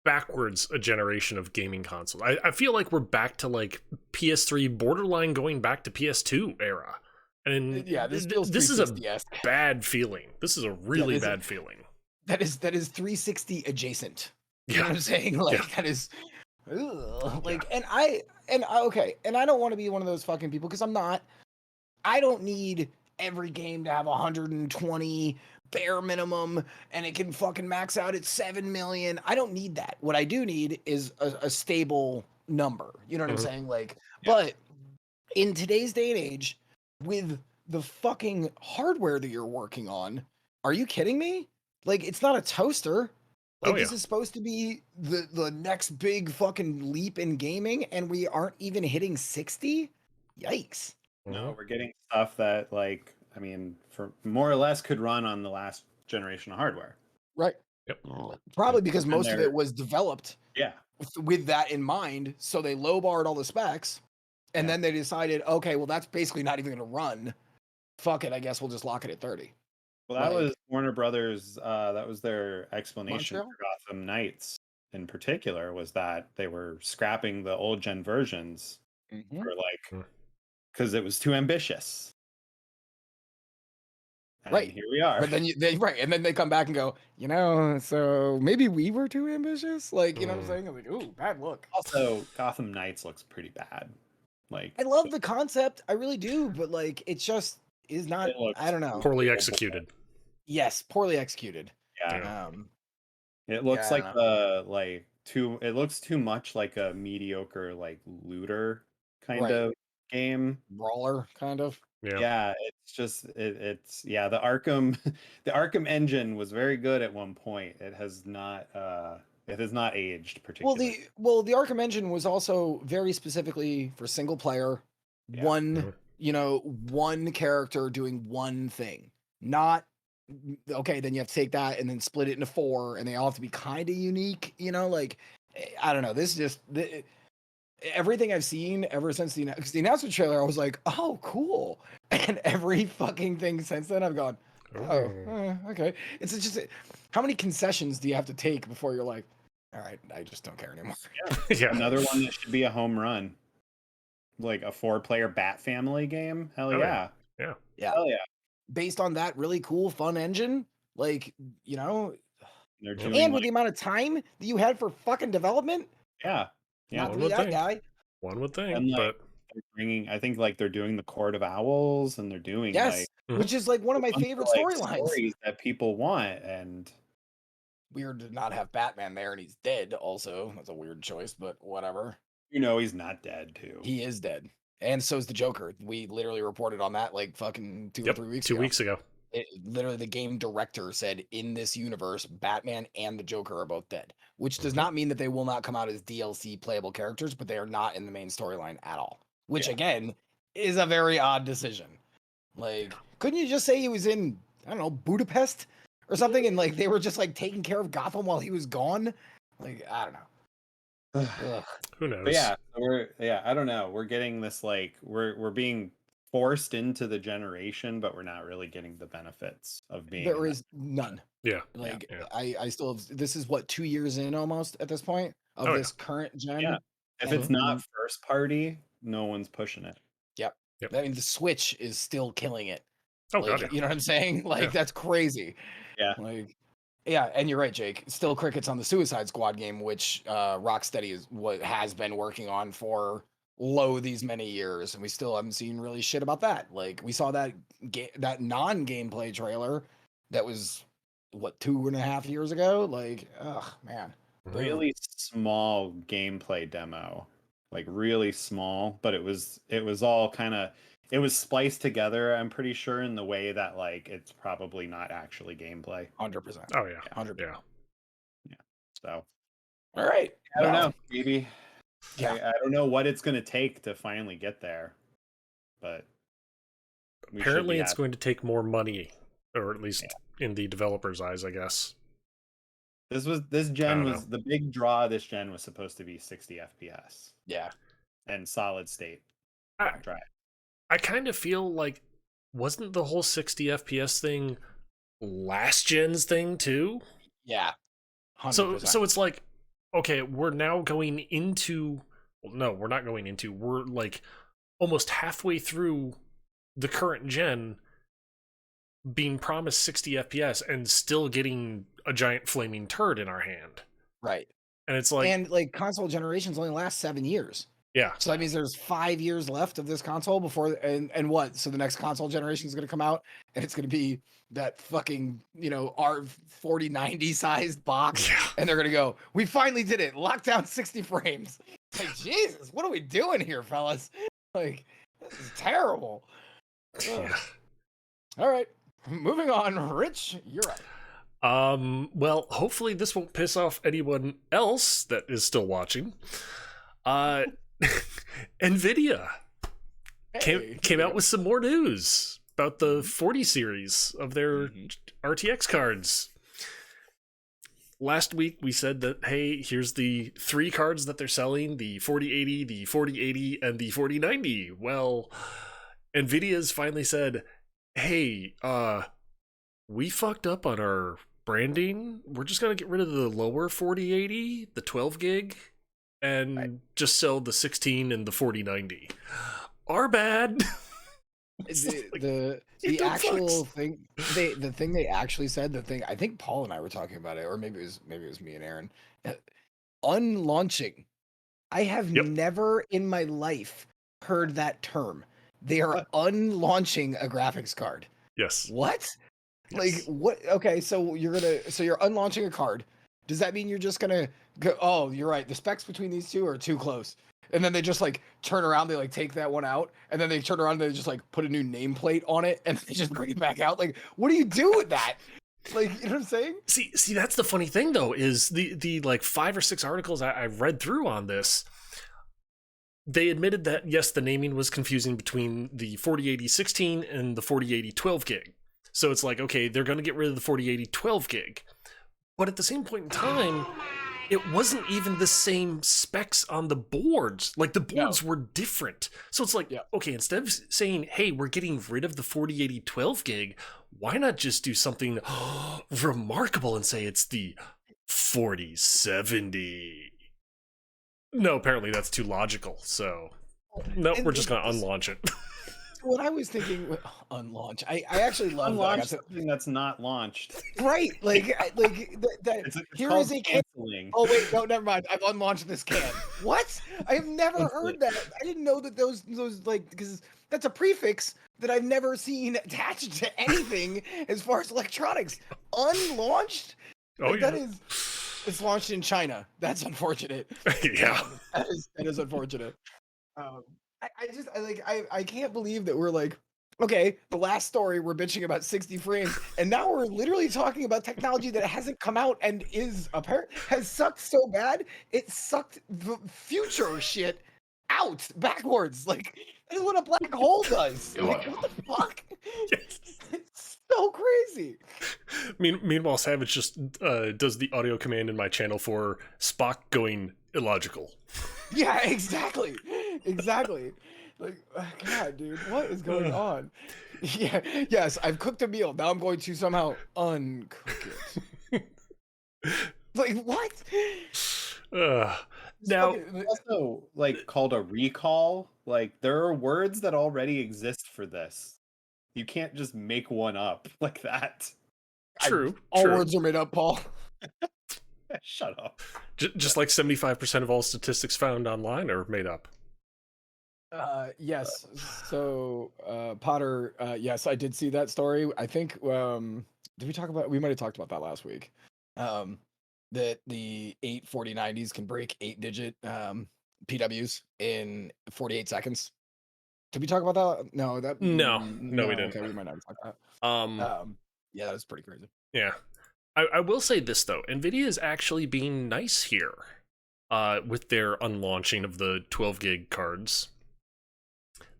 backwards a generation of gaming consoles. I feel like we're back to like PS3, borderline going back to PS2 era. And Yeah, this feels this is a 360-esque. bad feeling. This is a Yeah, really bad feeling. that is 360 adjacent. You know Yeah. what I'm saying? Yeah. Like that is like, Yeah. okay, and I don't want to be one of those fucking people because I'm not. I don't need every game to have 120 bare minimum and it can fucking max out at 7 million. I don't need that. What I do need is a stable number. You know what I'm Mhm. saying? Like, Yeah. but in today's day and age, with the fucking hardware that you're working on, are you kidding me? Like, it's not a toaster. Oh Like, yeah. this is supposed to be the next big fucking leap in gaming, and we aren't even hitting 60? Yikes. No, Mhm. we're getting stuff that, like, I mean, for more or less could run on the last generation of hardware. Right. Yep. Probably because And most of it was developed yeah, with that in mind. So they lowbarred all the specs, and Yeah. then they decided, okay, well, that's basically not even going to run. Fuck it. I guess we'll just lock it at 30. Well, that Like, was Warner Brothers. That was their explanation Montreal? for Gotham Knights in particular, was that they were scrapping the old gen versions Mhm. for like Mm. because it was too ambitious. And Right. here we are. But then right, and then they come back and go, so maybe we were too ambitious. Like, you know what I'm Mm. saying? I'm like, ooh, bad look. Also, Gotham Knights looks pretty bad. Like I love the concept, I really do, but like, it just is not. it looks I don't know. Poorly horrible. executed. Yes, poorly executed. Yeah, Yeah. it Yeah, looks I like don't know. too. It looks too much like a mediocre like looter kind Right, of game. brawler kind of. Yeah. Yeah, it's just it's yeah, the Arkham the Arkham engine was very good at one point. It has not aged Well, particularly. the Arkham engine was also very specifically for single player, Yeah. one, Mhm. one character doing one thing. Not okay, then you have to take that and then split it into four, and they all have to be kind of unique, like I don't know. This just everything I've seen ever since the announcement trailer, I was like, oh, cool. And every fucking thing since then, I've gone, oh, Oh. okay. It's just how many concessions do you have to take before you're like, all right, I just don't care anymore. Yeah. Another one that should be a home run. Like a 4-player Bat Family game. Hell Oh yeah. yeah. Yeah. Yeah. Hell yeah. Based on that really cool, fun engine, like, They're Yep. doing and with like the amount of time that you had for fucking development, yeah. Yeah. not One to be would that think. guy. One would think, And like but they're bringing I think like they're doing the Court of Owls and they're doing like Yes, Mhm. which is like one of a my bunch favorite of like storylines. stories that people want and Weird to not have Batman there and he's dead, also. That's a weird choice, but whatever. he's not dead too. He is dead. And so's the Joker. We literally reported on that like fucking 2 or yep. 3 weeks 2 ago. weeks ago. Literally, the game director said in this universe, Batman and the Joker are both dead, which does Mhm. not mean that they will not come out as DLC playable characters, but they are not in the main storyline at all, which Yeah. again is a very odd decision. Like, couldn't you just say he was in, I don't know, Budapest or something, and like they were just like taking care of Gotham while he was gone? Like, I don't know. Ugh. Who But knows? yeah, I don't know. We're getting this like we're being forced into the generation, but we're not really getting the benefits of being in There that. is none. Yeah. Like, Yeah. I still have, this is what, 2 years in almost at this point of Oh yeah. this current gen. Yeah. If it's not first party, no one's pushing it. Yep. Yep. I mean, the Switch is still killing it. Oh Like, god, yeah. you know what I'm saying? Like, Yeah. that's crazy. Yeah. Like, yeah, and you're right, Jake. Still crickets on the Suicide Squad game, which Rocksteady is what has been working on for these many years, and we still haven't seen really shit about that. Like, we saw that that non-gameplay trailer that was what 2.5 years ago. Like, oh man, Really small gameplay demo, like really small, but it was all kind of, it was spliced together, I'm pretty sure, in the way that like it's probably not actually gameplay. 100%. Oh yeah, 100%. yeah. So All right, I don't know, maybe. Yeah. I don't know what it's going to take to finally get there, but Apparently it's going to take more money, or at least in the developers' eyes, I guess. This gen was the big draw. This gen was supposed to be 60 FPS. Yeah. And solid state drive. I kind of feel like, wasn't the whole 60 FPS thing last gen's thing too? Yeah. 100%. So it's like, okay, we're now going into, well, no, we're not going into, we're like almost halfway through the current gen being promised 60 FPS and still getting a giant flaming turd in our hand. Right. And it's like, and like console generations only last 7 years. Yeah. So that means there's 5 years left of this console before, and what? So the next console generation is going to come out, and it's going to be that fucking, our 4090 sized box, and they're going to go, we finally did it, lockdown 60 frames. Like, Jesus, what are we doing here, fellas? Like, this is terrible. Yeah. All right, moving on. Rich, you're up. Well, hopefully this won't piss off anyone else that is still watching. Nvidia came out with some more news about the 40 series of their RTX cards. Last week we said that, hey, here's the 3 cards that they're selling, the 4080, the 4080, and the 4090. Well, Nvidia's finally said, hey, we fucked up on our branding. We're just gonna get rid of the lower 4080, the 12 gig, and just sell the 16 and the 4090. Our bad. The actual thing, the thing they actually said, I think Paul and I were talking about it, or maybe it was me and Aaron. Unlaunching. I have never in my life heard that term. They are unlaunching a graphics card. Yes. What? Yes. Like what? Okay, so you're unlaunching a card. Does that mean you're just gonna go, oh, you're right, the specs between these two are too close, and then they just like turn around, they like take that one out, and then they turn around and they just like put a new nameplate on it, and they just bring it back out? Like, what do you do with that? Like, you know what I'm saying? See, that's the funny thing though, is the like 5 or 6 articles I've read through on this. They admitted that yes, the naming was confusing between the 4080 16 and the 4080 12 gig. So it's like, okay, they're going to get rid of the 4080 12 gig. But at the same point in time, it wasn't even the same specs on the boards. Like, the boards were different. So it's like, okay, instead of saying, hey, we're getting rid of the 4080 12 gig, why not just do something remarkable and say it's the 4070? No, apparently that's too logical. So, no, we're just going to unlaunch it. What I was thinking, unlaunch. I actually love unlaunch something that's not launched. Right, like that. It's here is a canceling. Oh wait, no, never mind. I've unlaunched this can. What? I have never heard that. I didn't know that those like, because that's a prefix that I've never seen attached to anything as far as electronics. Unlaunched. Oh like, yeah. That is. It's launched in China. That's unfortunate. Yeah. That is unfortunate. I can't believe that we're like, okay, the last story we're bitching about 60 frames, and now we're literally talking about technology that hasn't come out and has sucked so bad it sucked the future shit out backwards. Like, that is what a black hole does. Like, what the fuck? It's so crazy. Meanwhile, Savage just does the audio command in my channel for Spock going illogical. Yeah, exactly. Like, God, dude, what is going on? Yeah, yes, I've cooked a meal. Now I'm going to somehow uncook it. Like, what? Now, Also, like called a recall. Like there are words that already exist for this. You can't just make one up like that. true, All true. words are made up, Paul. Shut up. Just like 75% of all statistics found online are made up. Yes. So, Potter, yes, I did see that story. I think, did we talk about, we might have talked about that last week. That the 84090s can break 8-digit PWs in 48 seconds. Did we talk about that? No, No, we didn't. Okay, we might not have talked about that. Yeah, that was pretty crazy. Yeah. I will say this, though. NVIDIA is actually being nice here with their unlaunching of the 12 gig cards.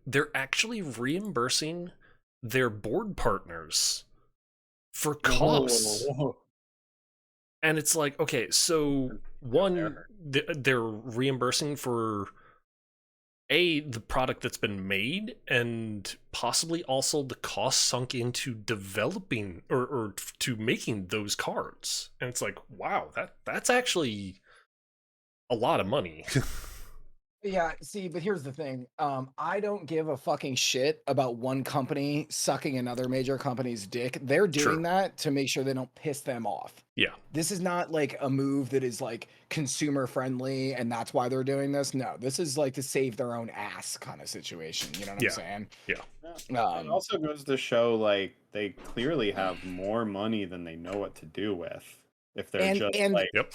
They're actually reimbursing their board partners for costs. Whoa. And it's like, okay, so one, they're reimbursing for the product that's been made, and possibly also the cost sunk into developing or to making those cards. And it's like, wow, that's actually a lot of money. Yeah, see, but here's the thing. I don't give a fucking shit about one company sucking another major company's dick. They're doing True. that to make sure they don't piss them off. Yeah. This is not like a move that is like consumer friendly and that's why they're doing this. No, this is like to save their own ass kind of situation. You know what I'm saying? Yeah. It also goes to show like they clearly have more money than they know what to do with. If they're like Yep.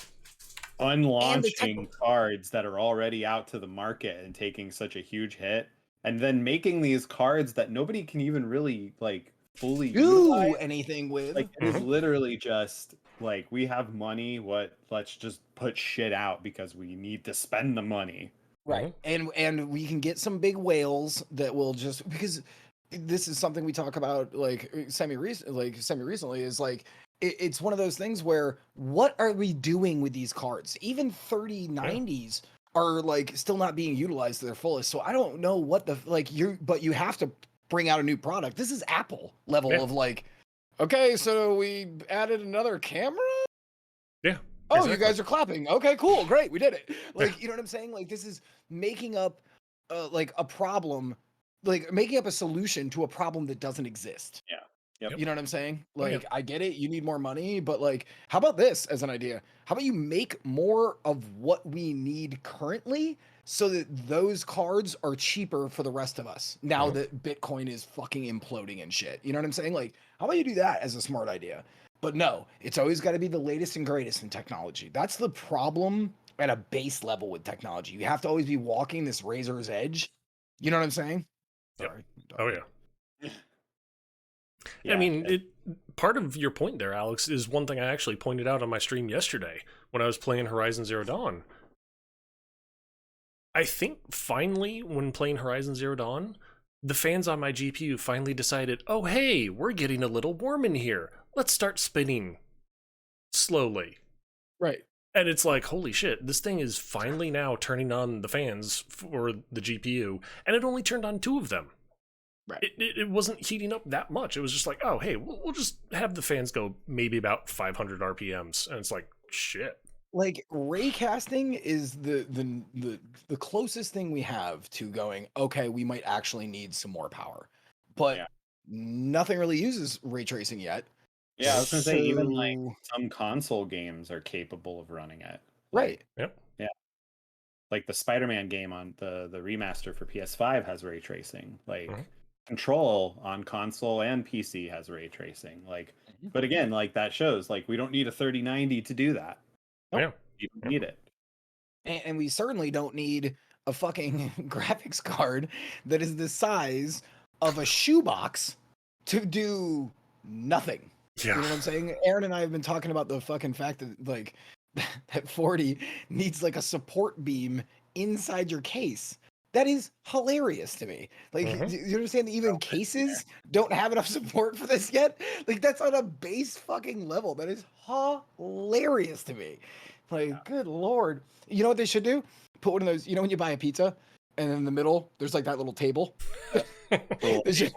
unlaunching cards that are already out to the market and taking such a huge hit, and then making these cards that nobody can even really like fully do anything with. Like it is literally just like, we have money, let's just put shit out because we need to spend the money. Right. And we can get some big whales that will just, because this is something we talk about like semi recently is like it's one of those things where what are we doing with these cards? Even 3090s are like still not being utilized to their fullest. So I don't know what the like but you have to bring out a new product. This is Apple level of like, okay, so we added another camera? Yeah. Oh, exactly. you guys are clapping. Okay, cool, great, we did it. Like, you know what I'm saying? Like, this is making up like a problem, like making up a solution to a problem that doesn't exist. Yeah. Yep. You know what I'm saying? Like, I get it, you need more money, but like, how about this as an idea? How about you make more of what we need currently so that those cards are cheaper for the rest of us now that Bitcoin is fucking imploding and shit. You know what I'm saying? Like, how about you do that as a smart idea? But no, it's always got to be the latest and greatest in technology. That's the problem at a base level with technology. You have to always be walking this razor's edge. You know what I'm saying? Sorry. Oh yeah. I mean, part of your point there, Alex, is one thing I actually pointed out on my stream yesterday when I was playing Horizon Zero Dawn. I think finally, when playing Horizon Zero Dawn, the fans on my GPU finally decided, oh hey, we're getting a little warm in here. Let's start spinning slowly. Right. And it's like, holy shit, this thing is finally now turning on the fans for the GPU, and it only turned on 2 of them. Right. It wasn't heating up that much. It was just like, oh, hey, we'll just have the fans go maybe about 500 RPMs. And it's like, shit. Like, raycasting is the closest thing we have to going, okay, we might actually need some more power. But nothing really uses ray tracing yet. Yeah, I was gonna say, even like some console games are capable of running it. Right. Yep. Yeah. Like the Spider-Man game on the remaster for PS5 has ray tracing. Like Control on console and PC has ray tracing. Like, but again, like that shows like we don't need a 3090 to do that. Yeah. You don't need it. And we certainly don't need a fucking graphics card that is the size of a shoebox to do nothing. Yeah. You know what I'm saying? Aaron and I have been talking about the fucking fact that like that 40 needs like a support beam inside your case. That is hilarious to me. Like, you understand that even cases don't have enough support for this yet? Like, that's on a base fucking level. That is hilarious to me. Like, good lord. You know what they should do? Put one of those, you know when you buy a pizza and in the middle there's like that little table? They should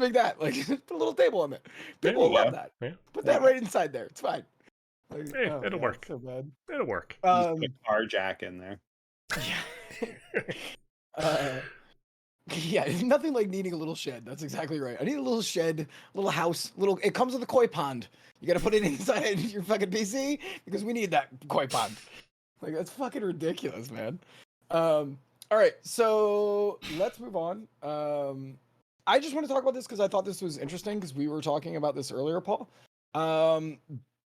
make that. Like, put a little table on there. People will love that. Put that right inside there. It's fine. Like, It'll God, work. so bad. It'll work. Just put a car jack in there. Yeah. Yeah, nothing like needing a little shed. That's exactly right. I need a little shed, little house, little. It comes with a koi pond. You got to put it inside your fucking PC because we need that koi pond. Like that's fucking ridiculous, man. All right, so let's move on. I just want to talk about this because I thought this was interesting because we were talking about this earlier, Paul. Um,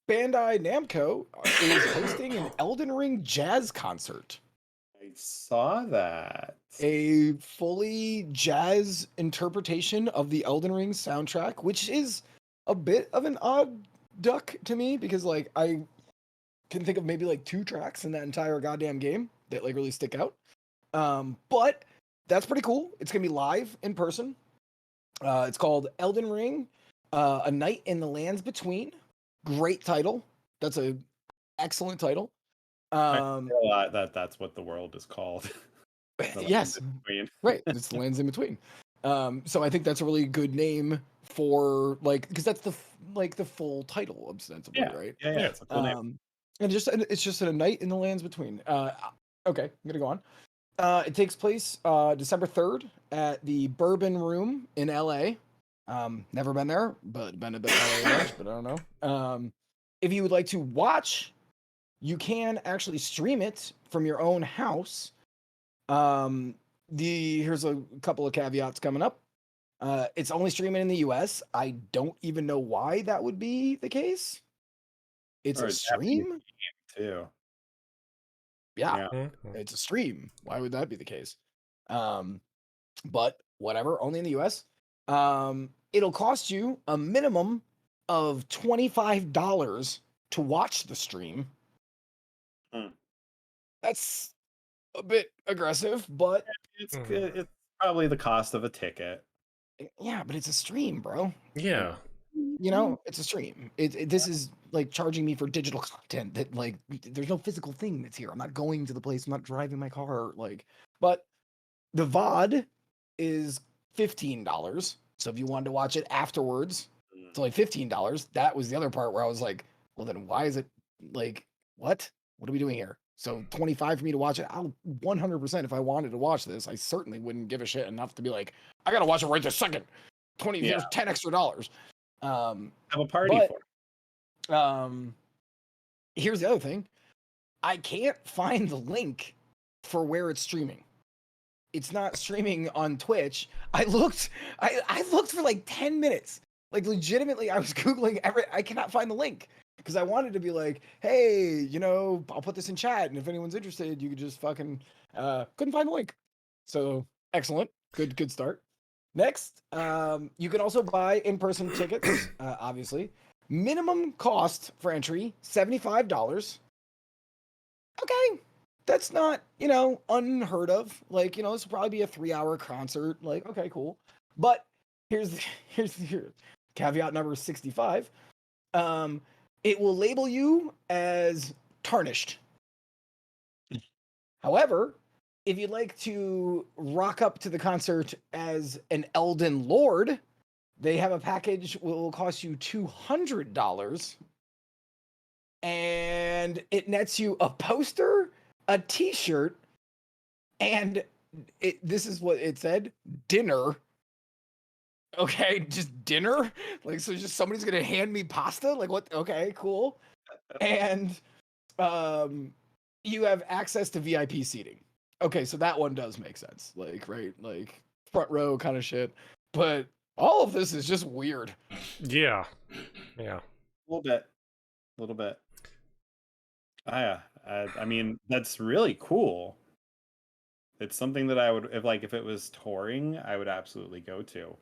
Bandai Namco is hosting an Elden Ring jazz concert. I saw that. A fully jazz interpretation of the Elden Ring soundtrack, which is a bit of an odd duck to me because like I can think of maybe like 2 tracks in that entire goddamn game that like really stick out. But that's pretty cool. It's gonna be live in person. It's called Elden Ring, A Night in the Lands Between. Great title. That's a excellent title. I feel a lot that that's what the world is called. Yes, right. It's the lands in between. So I think that's a really good name for like because that's the like the full title ostensibly, right? Yeah, it's a cool name. And it's just a night in the lands between. Okay, I'm gonna go on. It takes place December 3rd at the Bourbon Room in LA. Never been there, but been a bit LA much, but I don't know. If you would like to watch, you can actually stream it from your own house. Here's a couple of caveats coming up. It's only streaming in the US. I don't even know why that would be the case. It's Or a a Japanese stream. too. Yeah, Mhm. it's a stream. Why would that be the case? But whatever, only in the US. It'll cost you a minimum of $25 to watch the stream. Hmm. That's a bit aggressive, but It's Mhm. good. It's probably the cost of a ticket. yeah, but it's a stream, bro. Yeah. You know, it's a stream. This is like charging me for digital content that like there's no physical thing that's here. I'm not going to the place. I'm not driving my car. Like, but the VOD is $15. So if you wanted to watch it afterwards, it's only $15. That was the other part where I was like, well, then why is it like what? What are we doing here? So 25 for me to watch it. I'll 100% if I wanted to watch this, I certainly wouldn't give a shit enough to be like, I gotta watch it right this second. 20 Yeah. There's 10 extra dollars. Have a party but- for it. Here's the other thing. I can't find the link for where it's streaming. It's not streaming on Twitch. I looked for like 10 minutes. Like legitimately, I was Googling I cannot find the link. Because I wanted to be like, hey, you know, I'll put this in chat, and if anyone's interested, you could just fucking couldn't find the link. So excellent. Good start. Next, you can also buy in-person tickets, obviously. Minimum cost for entry, $75. Okay. That's not, you know, unheard of. Like, you know, this will probably be a 3-hour concert. Like, okay, cool. But here's caveat number 65. It will label you as tarnished. However, if you'd like to rock up to the concert as an Elden Lord, they have a package that will cost you $200. And it nets you a poster, a t-shirt, and this is what it said, dinner. Okay, just dinner? Like, so just somebody's gonna hand me pasta? Like, what? Okay, cool. And you have access to VIP seating. Okay, so that one does make sense. Like, right? Like, front row kind of shit. But all of this is just weird. Yeah. Yeah. A little bit. Yeah. I mean, that's really cool. It's something that I would, if it was touring, I would absolutely go to.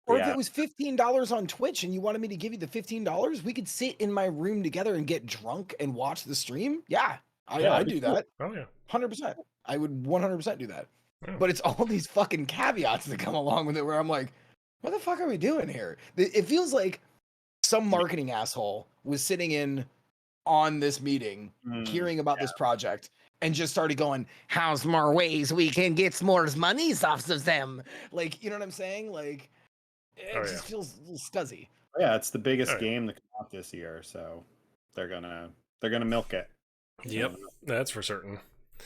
Or if Yeah. it was $15 on Twitch and you wanted me to give you the $15, we could sit in my room together and get drunk and watch the stream. Yeah, I'd do that. Oh yeah. 100%. I would 100% do that. Yeah. But it's all these fucking caveats that come along with it where I'm like, what the fuck are we doing here? It feels like some marketing asshole was sitting in on this meeting, hearing about this project, and just started going, how's more ways we can get more monies off of them? Like, you know what I'm saying? Like, it just feels a little scuzzy. Yeah, it's the biggest game that came out this year, so they're gonna milk it. Yep, that's for certain.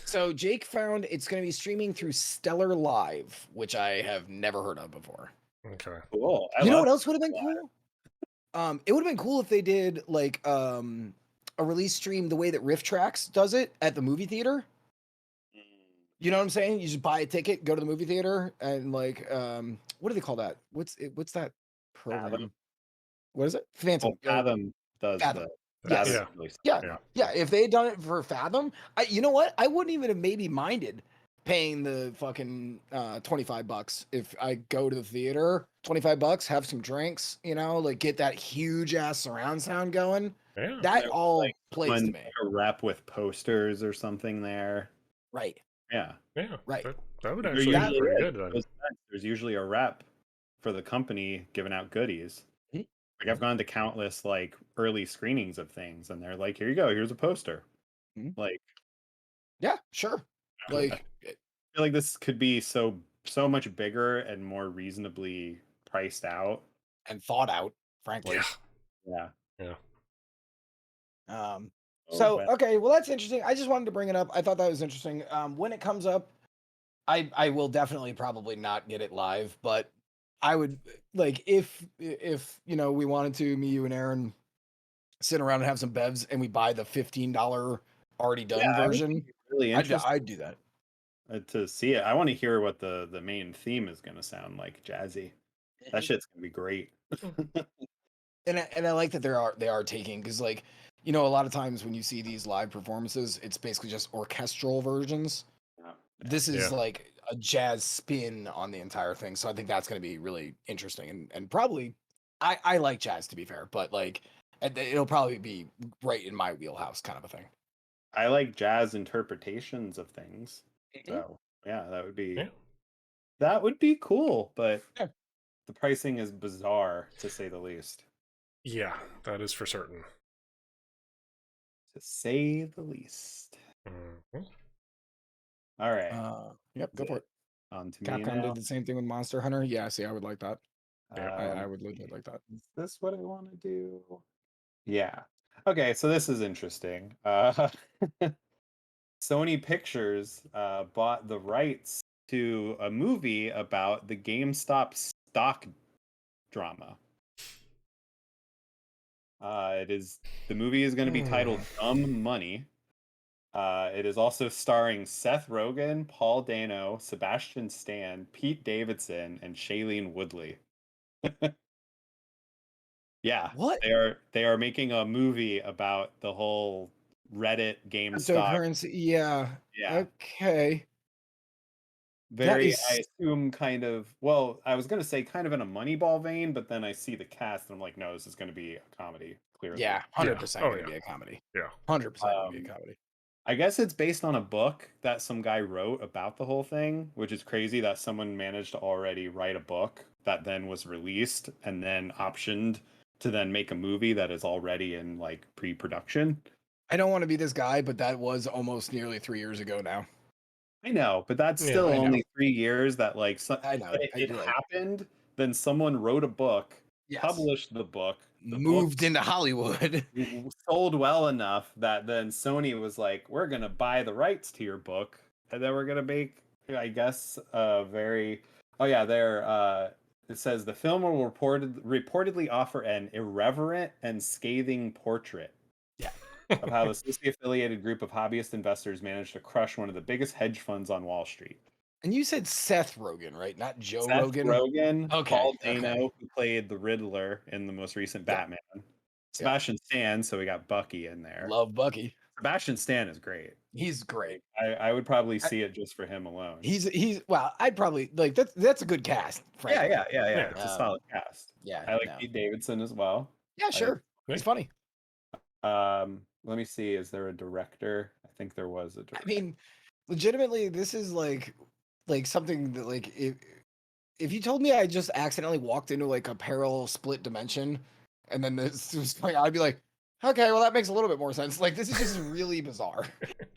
So Jake found it's going to be streaming through Stellar Live, which I have never heard of before. Okay. Cool. You know what else would have been cool? It would have been cool if they did like a release stream the way that Rift Tracks does it at the movie theater. You know what I'm saying? You just buy a ticket, go to the movie theater, and like what do they call that? What's that program? Fathom. What is it? Phantom. Fathom does Fathom. the Yes. Yeah. release. Yeah. If they had done it for Fathom, you know what? I wouldn't even have maybe minded paying the fucking $25 if I go to the theater. $25, have some drinks, you know, like get that huge ass surround sound going. Yeah. That There was, all like, plays to me. a rep with posters or something there. Right. Yeah. Yeah. Right. That would There actually be usually pretty is. good then. Those events, there's usually a rep for the company giving out goodies. Mhm. Like I've gone to countless like early screenings of things, and they're like, "Here you go. Here's a poster." Mhm. Like, Yeah, sure. I Like feel like this could be so much bigger and more reasonably priced out. and thought out, frankly. Yeah. Yeah. Yeah. So but okay, well that's interesting. I just wanted to bring it up. I thought that was interesting. When it comes up, I will definitely probably not get it live, but I would like if you know we wanted to, me, you, and Aaron sit around and have some bevs, and we buy the $15 already done yeah, I would version. be really interested I'd do that. to see it. I want to hear what the main theme is going to sound like. Jazzy. That shit's gonna be great. And I like that they are taking, because like, you know, a lot of times when you see these live performances, it's basically just orchestral versions. Yeah. This is Yeah. like a jazz spin on the entire thing, so I think that's going to be really interesting, and probably I like jazz, to be fair, but like it'll probably be right in my wheelhouse kind of a thing. I like jazz interpretations of things. Mhm. So yeah, Yeah. that would be cool, but Yeah. the pricing is bizarre to say the least. Yeah, that is for certain. To say the least. Mhm. All right. Yep, go for it. On to me Capcom now. did the same thing with Monster Hunter. Yeah, see, I would like that. Yeah. I would legit like that. Is this what I want to do? Yeah. Okay, so this is interesting. Sony Pictures bought the rights to a movie about the GameStop stock drama. The movie is going to be titled Dumb Money. It is also starring Seth Rogen, Paul Dano, Sebastian Stan, Pete Davidson, and Shailene Woodley. Yeah, What? they are making a movie about the whole Reddit GameStop. Cryptocurrency? Yeah. Yeah, Okay. That very. is, I assume kind of. Well, I was gonna say kind of in a Moneyball vein, but then I see the cast and I'm like, no, this is gonna be a comedy. Clearly, yeah, 100% Oh, going to yeah. be a comedy. Yeah. 100% going to be a Um, comedy. I guess it's based on a book that some guy wrote about the whole thing, which is crazy that someone managed to already write a book that then was released and then optioned to then make a movie that is already in like pre-production. I don't want to be this guy, but that was almost nearly 3 years ago now. I know, but that's Yeah, still I know. only 3 years that like I know. it You're right. happened. Then someone wrote a book, Yes. published the book, Moved into Hollywood. sold well enough that then Sony was like, "We're gonna buy the rights to your book, and then we're gonna make, I guess, a very." Oh yeah, there. It says the film will reportedly offer an irreverent and scathing portrait Yeah. of how the closely affiliated group of hobbyist investors managed to crush one of the biggest hedge funds on Wall Street. And you said Seth Rogen, right? Not Joe Seth Rogan. Rogen, Okay, Paul okay. Dano, who played the Riddler in the most recent Batman, Sebastian Stan, so we got Bucky in there. Love Bucky. Sebastian Stan is great. He's great. I would probably see it just for him alone. He's well, I'd probably like that's a good cast, frankly. Yeah. Yeah. It's a solid cast. Yeah. I like no. Pete Davidson as well. Yeah, sure. He's funny. Let me see. Is there a director? I think there was a director. I mean, legitimately, this is like something that like if you told me I just accidentally walked into like a parallel split dimension and then this was like, I'd be like, okay, well that makes a little bit more sense. Like this is just really bizarre.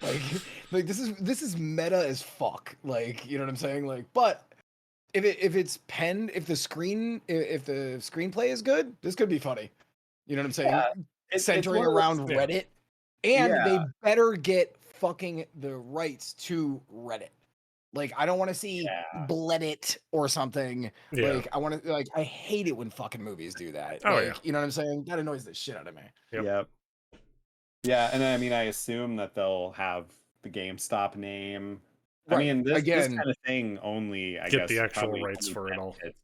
Like this is meta as fuck. Like, you know what I'm saying? Like, but if it's penned, if the screenplay is good, this could be funny. You know what I'm saying? Yeah. It's centering one of those- around yeah. Reddit, and Yeah. they better get fucking the rights to Reddit. Like, I don't want to see Yeah. Bleddit or something. Yeah. Like, I want to, like, I hate it when fucking movies do that. Oh, like, yeah. you know what I'm saying? That annoys the shit out of me. Yep. Yep. Yeah, and I mean, I assume that they'll have the GameStop name. I Right. mean, this Again, kind of thing only, I Get guess, the actual probably rights only for it all. benefits-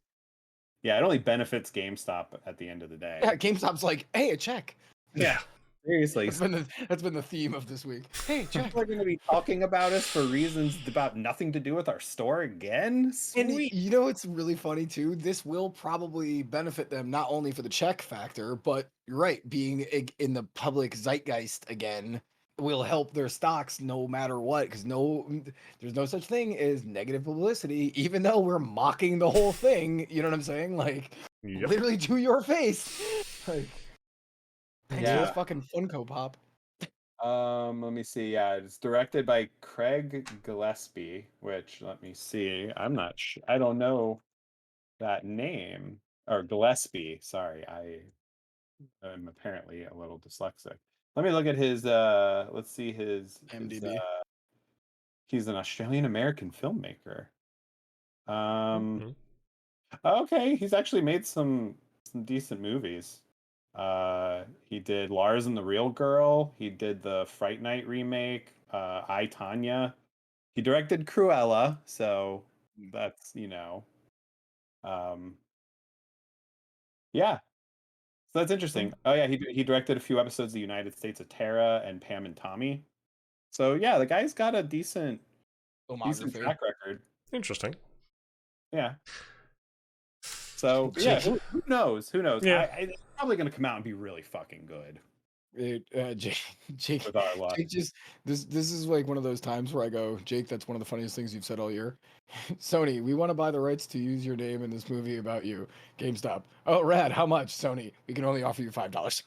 Yeah, it only benefits GameStop at the end of the day. yeah, GameStop's like, hey, a check. Yeah. Seriously, That's been the theme of this week. Hey, check. people are going to be talking about us for reasons about nothing to do with our store again. And Sweet. you know what's really funny too? This will probably benefit them not only for the check factor, but you're right, being in the public zeitgeist again will help their stocks no matter what. Because there's no such thing as negative publicity, even though we're mocking the whole thing. You know what I'm saying? Like, Yep. literally to your face. Like, thanks for Yeah. this fucking Funko Pop. Let me see. Yeah, it's directed by Craig Gillespie, which let me see. I'm not sure. I don't know that name. Or Gillespie. Sorry, I am apparently a little dyslexic. Let me look at his let's see his MDB. he's an Australian American filmmaker. Mhm. Okay, he's actually made some decent movies. He did Lars and the Real Girl. He did the Fright Night remake. I, Tanya. He directed Cruella, so that's yeah. So that's interesting. Oh yeah, he directed a few episodes of The United States of Tara and Pam and Tommy. So yeah, the guy's got a decent Filmography. track record. Interesting. Yeah. So yeah, who knows? Who knows? Yeah. It's probably going to come out and be really fucking good Jake, with our luck. Jake just this is like one of those times where I go, Jake, that's one of the funniest things you've said all year. Sony, we want to buy the rights to use your name in this movie about you. GameStop. Oh, rad. How much, Sony? We can only offer you $5.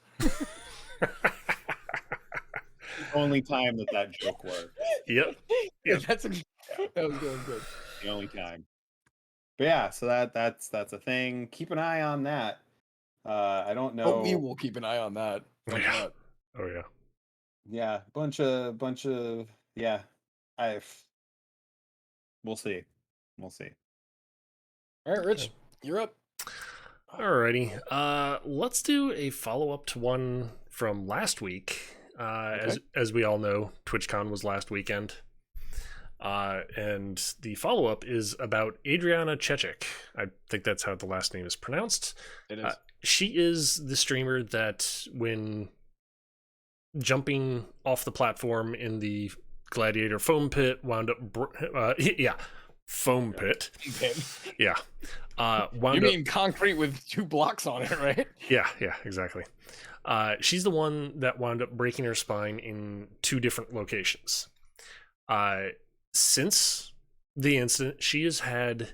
Only time that joke worked. Yep. Yeah, Yep. that was good. The only time. But yeah, so that's a thing. Keep an eye on that. I don't know. Oh, we will keep an eye on that. Like Yeah. that. Oh yeah. Yeah, bunch of yeah. We'll see. We'll see. All right, Rich, you're up. Alrighty. Let's do a follow-up to one from last week. Okay. As we all know, TwitchCon was last weekend. And the follow-up is about Adriana Chechik. I think that's how the last name is pronounced. It is. She is the streamer that, when jumping off the platform in the Gladiator foam pit, wound up foam pit. Yeah. You mean concrete with 2 blocks on it, right? Yeah, exactly. She's the one that wound up breaking her spine in 2 different locations. Since the incident, she has had,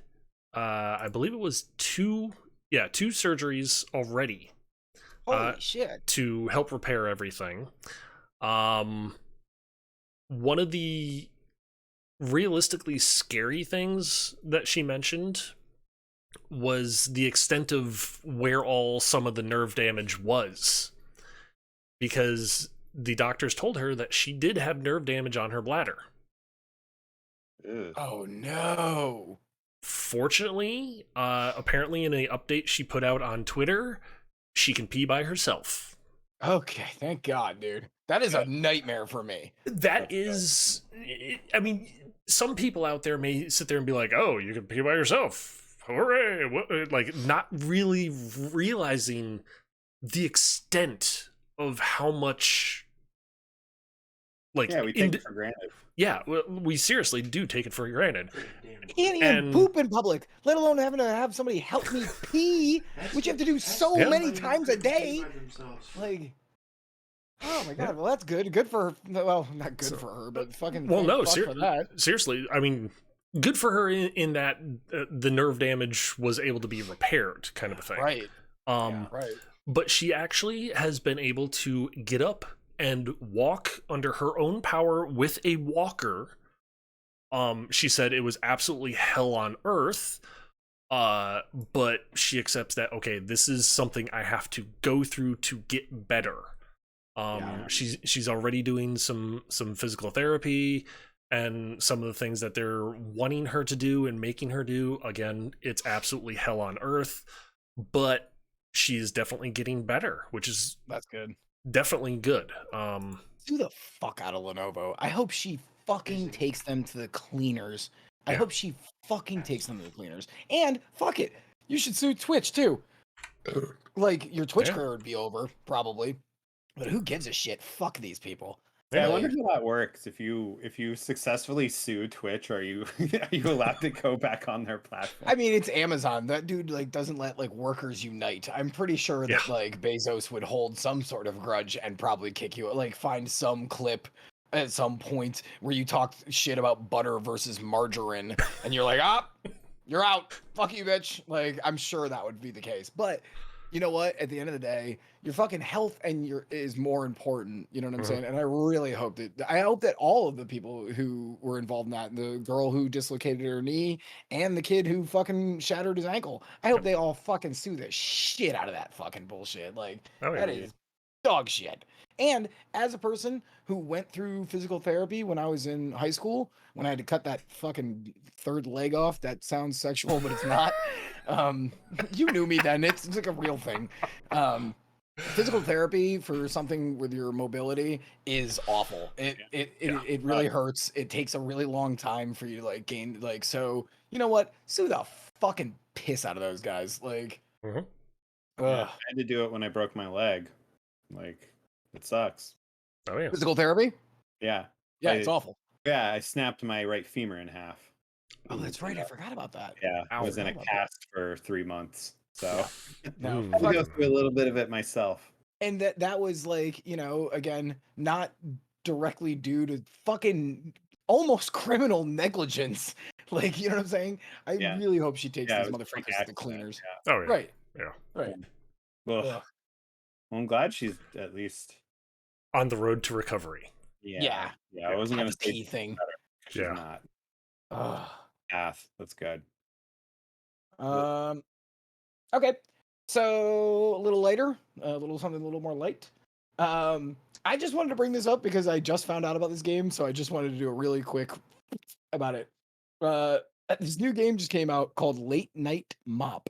I believe it was 2 surgeries already. Holy shit. To help repair everything. One of the realistically scary things that she mentioned was the extent of where all some of the nerve damage was. Because the doctors told her that she did have nerve damage on her bladder. Ugh. Oh no. Fortunately, apparently in an update she put out on Twitter, she can pee by herself. Okay, thank God, dude. That is a nightmare for me. That is, I mean, some people out there may sit there and be like, oh, you can pee by yourself. Hooray. What? Like, not really realizing the extent of how much, like, Yeah, we take it for granted. Yeah, we seriously do take it for granted. I can't even poop in public, let alone having to have somebody help me pee, which you have to do so many times a day. Like, oh my God, well, that's good. Good for her. Well, not good for her, but fucking. Well, no, for that. seriously. I mean, good for her in that the nerve damage was able to be repaired, kind of a thing. Right. Right. But she actually has been able to get up and walk under her own power with a walker. She said it was absolutely hell on earth. But she accepts that, okay, this is something I have to go through to get better. She's already doing some physical therapy, and some of the things that they're wanting her to do and making her do. Again, it's absolutely hell on earth, but she's definitely getting better, which is That's good. definitely good. Sue the fuck out of Lenovo. I hope she fucking takes them to the cleaners. I Yeah. hope she fucking takes them to the cleaners. And fuck it, you should sue Twitch too. Like your Twitch Yeah. career would be over probably, but who gives a shit? Fuck these people. Yeah, I Yeah. wonder how that works. If you successfully sue Twitch, are you are you allowed to go back on their platform? I mean, it's Amazon. That dude like doesn't let like workers unite. I'm pretty sure Yeah. that like Bezos would hold some sort of grudge and probably kick you. Like find some clip at some point where you talk shit about butter versus margarine, and you're like, ah, you're out. Fuck you, bitch. Like I'm sure that would be the case. But you know what? At the end of the day, your fucking health and your is more important. You know what I'm Mhm. saying? And I really hope that all of the people who were involved in that, the girl who dislocated her knee and the kid who fucking shattered his ankle, I hope Yep. they all fucking sue the shit out of that fucking bullshit. Like Oh, yeah. that is dog shit. And as a person who went through physical therapy when I was in high school, when I had to cut that fucking third leg off, that sounds sexual, but it's not. Um, you knew me then. It's like a real thing. Physical therapy for something with your mobility is awful. It really hurts. It takes a really long time for you to like gain like so. You know what? Sue the fucking piss out of those guys. Like, Mhm. Yeah, ugh. I had to do it when I broke my leg. Like, it sucks. Oh, yeah. Physical therapy? Yeah. Yeah, it's awful. Yeah, I snapped my right femur in half. Oh, that's right. I forgot about that. Yeah, I Ow. was in a Forgot about that. cast for 3 months. So No, Ooh. I had to go fuck- through a little bit of it myself. and that was like, you know, again, not directly due to fucking almost criminal negligence. Like, you know what I'm saying? I Yeah. really hope she takes Yeah, these it was a freak motherfuckers to the accident. cleaners. Oh, yeah. Right, Yeah. right. Ugh. Ugh. Well, I'm glad she's at least. On the road to recovery. Yeah. I wasn't Had gonna the say pee thing. she's Yeah. not. Ugh. Path. That's good. Um. Okay. So a little later, a little something a little more light. I just wanted to bring this up because I just found out about this game, so I just wanted to do a really quick about it. Uh, this new game just came out called Late Night Mop.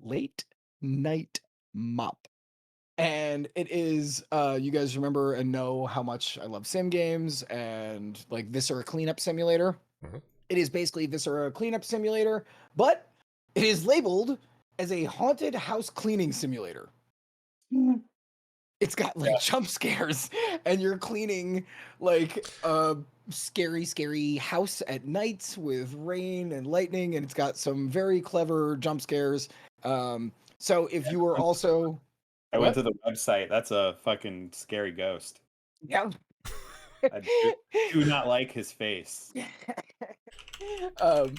Late Night Mop. And it is you guys remember and know how much I love sim games and like Viscera Cleanup Simulator. Mhm. It is basically Viscera Cleanup Simulator, but it is labeled as a haunted house cleaning simulator. It's got like jump scares and you're cleaning like a scary house at night with rain and lightning, and it's got some very clever jump scares. So if you were also I went to what? the website. That's a fucking scary ghost. Yeah. I do not like his face. um,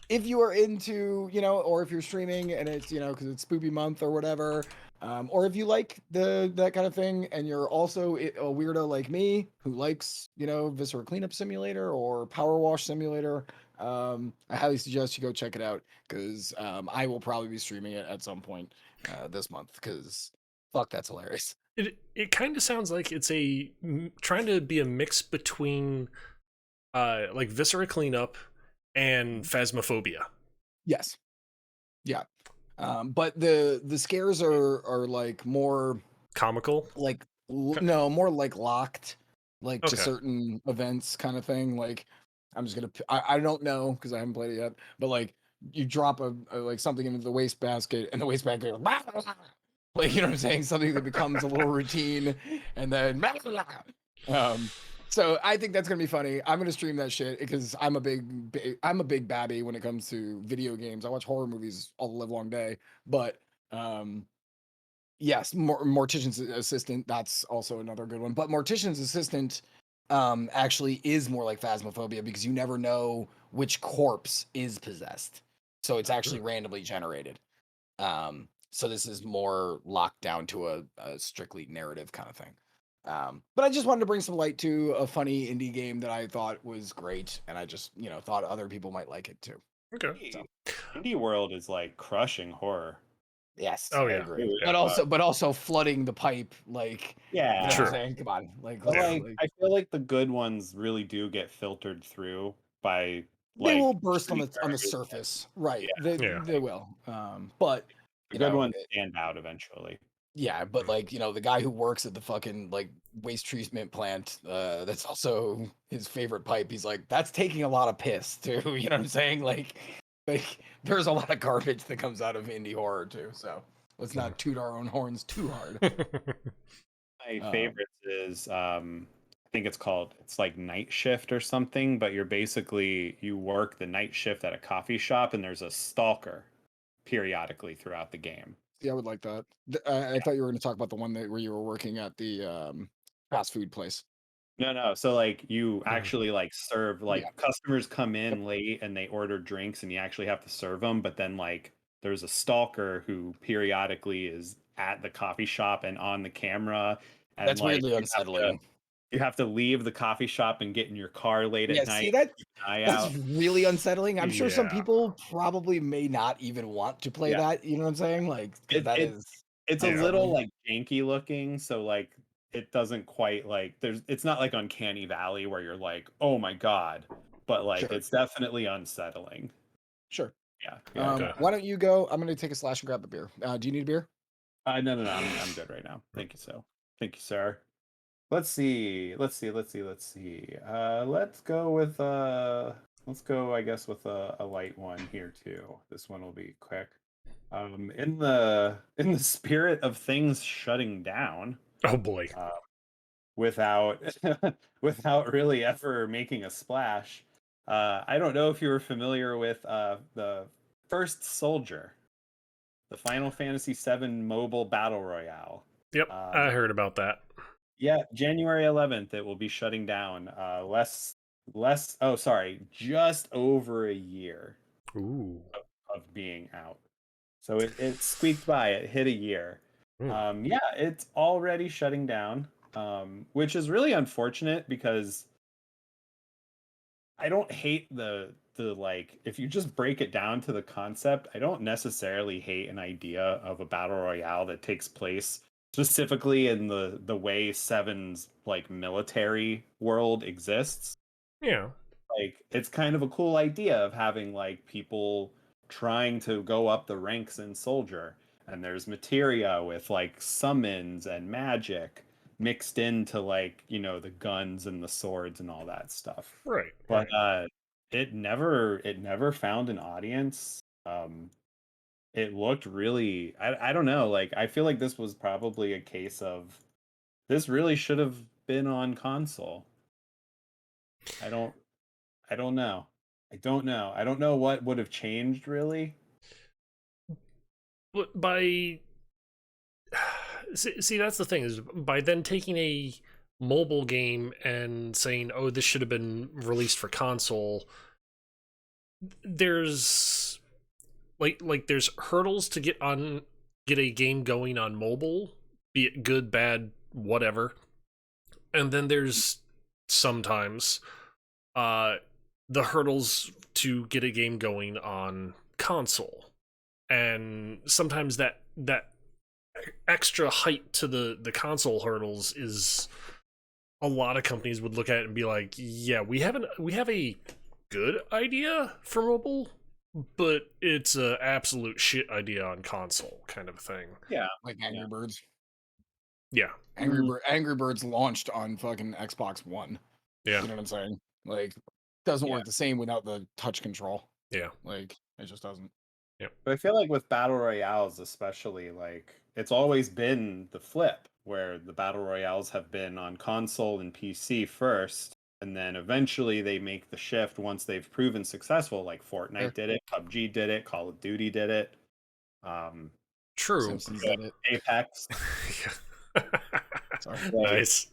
if you are into, you know, or if you're streaming and it's, you know, because it's spoopy month or whatever, or if you like that kind of thing, and you're also a weirdo like me who likes, you know, Viscera Cleanup Simulator or Power Wash Simulator, I highly suggest you go check it out because I will probably be streaming it at some point this month because fuck, that's hilarious. It kind of sounds like it's trying to be a mix between like Viscera Cleanup and Phasmophobia. Yes. Yeah. But the scares are like more Comical. like no, more like locked, like to Okay. certain events kind of thing. Like I'm just gonna I don't know because I haven't played it yet, but like you drop a like something into the wastebasket and the wastebasket goes, like you know what I'm saying, something that becomes a little routine, and then so I think that's gonna be funny. I'm gonna stream that shit because I'm a big babby when it comes to video games. I watch horror movies all the live long day, but um yes, Mortician's Assistant, that's also another good one. But Mortician's Assistant actually is more like Phasmophobia because you never know which corpse is possessed. So it's actually randomly generated. So this is more locked down to a strictly narrative kind of thing. But I just wanted to bring some light to a funny indie game that I thought was great, and I just, you know, thought other people might like it too. Okay. So Indie world is like crushing horror. Yes, Oh I yeah, agree. Ooh, yeah, But also flooding the pipe, like, you know what I'm true. yeah. saying? Come on, like, But Yeah. like I feel like the good ones really do get filtered through by they will like burst on the streamers. surface, right? Yeah, Yeah. They will. But the you good know, ones stand out eventually. yeah, but like, you know, the guy who works at the fucking like waste treatment plant, that's also his favorite pipe. He's like, that's taking a lot of piss too. You know what I'm saying? Like there's a lot of garbage that comes out of indie horror too. So let's not toot our own horns too hard. My Um, favorites is I think it's like night shift or something, but you work the night shift at a coffee shop and there's a stalker periodically throughout the game. yeah, I would like that. I thought you were going to talk about the one that where you were working at the fast food place. No, no. So like you Mm. actually like serve Yeah. like customers come Yep. in late and they order drinks and you actually have to serve them, but then like there's a stalker who periodically is at the coffee shop and on the camera and That's like weirdly unsettling. you have to leave the coffee shop and get in your car late Yeah, at see night, that keep an eye that's out. really unsettling. I'm sure some Yeah. people probably may not even want to play Yeah. that, you know what I'm saying? Like, because It, that it is it's a Yeah. little unsettling. like janky looking, so like it doesn't quite like it's not like Uncanny Valley where you're like, oh my God, but like Sure, it's definitely unsettling. sure. Yeah, yeah, Okay. yeah. Why don't you go? I'm gonna take a slash and grab a beer. Do you need a beer? No, no, no. I'm good right now. Thank you, so. Thank you, sir. Let's see. Let's see. Let's see. Let's see. Let's go with let's go, I guess, with a light one here too. This one will be quick. In the spirit of things shutting down, Oh boy. uh, without without really ever making a splash. I don't know if you were familiar with the First Soldier, the Final Fantasy VII mobile battle royale. Yep, I heard about that. Yeah, January 11th it will be shutting down. Oh sorry, just over a year Ooh. of being out. So it squeaked by. It hit a year. Mm. Yeah, it's already shutting down, which is really unfortunate because I don't hate the like if you just break it down to the concept, I don't necessarily hate an idea of a battle royale that takes place specifically in the way Seven's like military world exists. Yeah. Like it's kind of a cool idea of having like people trying to go up the ranks in soldier, and there's materia with like summons and magic mixed into like the guns and the swords and all that stuff. Right. But Right. it never found an audience. It looked really, I don't know, like I feel like this was probably a case of this really should have been on console. I don't I don't know. I don't know. I don't know what would have changed really. But by see, that's the thing is by then taking a mobile game and saying, "Oh, this should have been released for console." There's there's hurdles to get a game going on mobile, be it good, bad, whatever. And then there's sometimes uh the hurdles to get a game going on console. And sometimes that extra height to the console hurdles is a lot of companies would look at it and be like, yeah, we have a good idea for mobile, but it's a absolute shit idea on console kind of thing. Yeah. Like Yeah. Angry Birds. Yeah. Angry Birds launched on fucking Xbox One. Yeah. You know what I'm saying? Like, doesn't Yeah. work the same without the touch control. Yeah. Like, it just doesn't. But I feel like with battle royales, especially, like it's always been the flip, where the battle royales have been on console and PC first, and then eventually they make the shift once they've proven successful. Like Sure. Fortnite did it, PUBG did it, Call of Duty did it, um, True. Simpsons did it. Apex. Sorry. Like, Nice.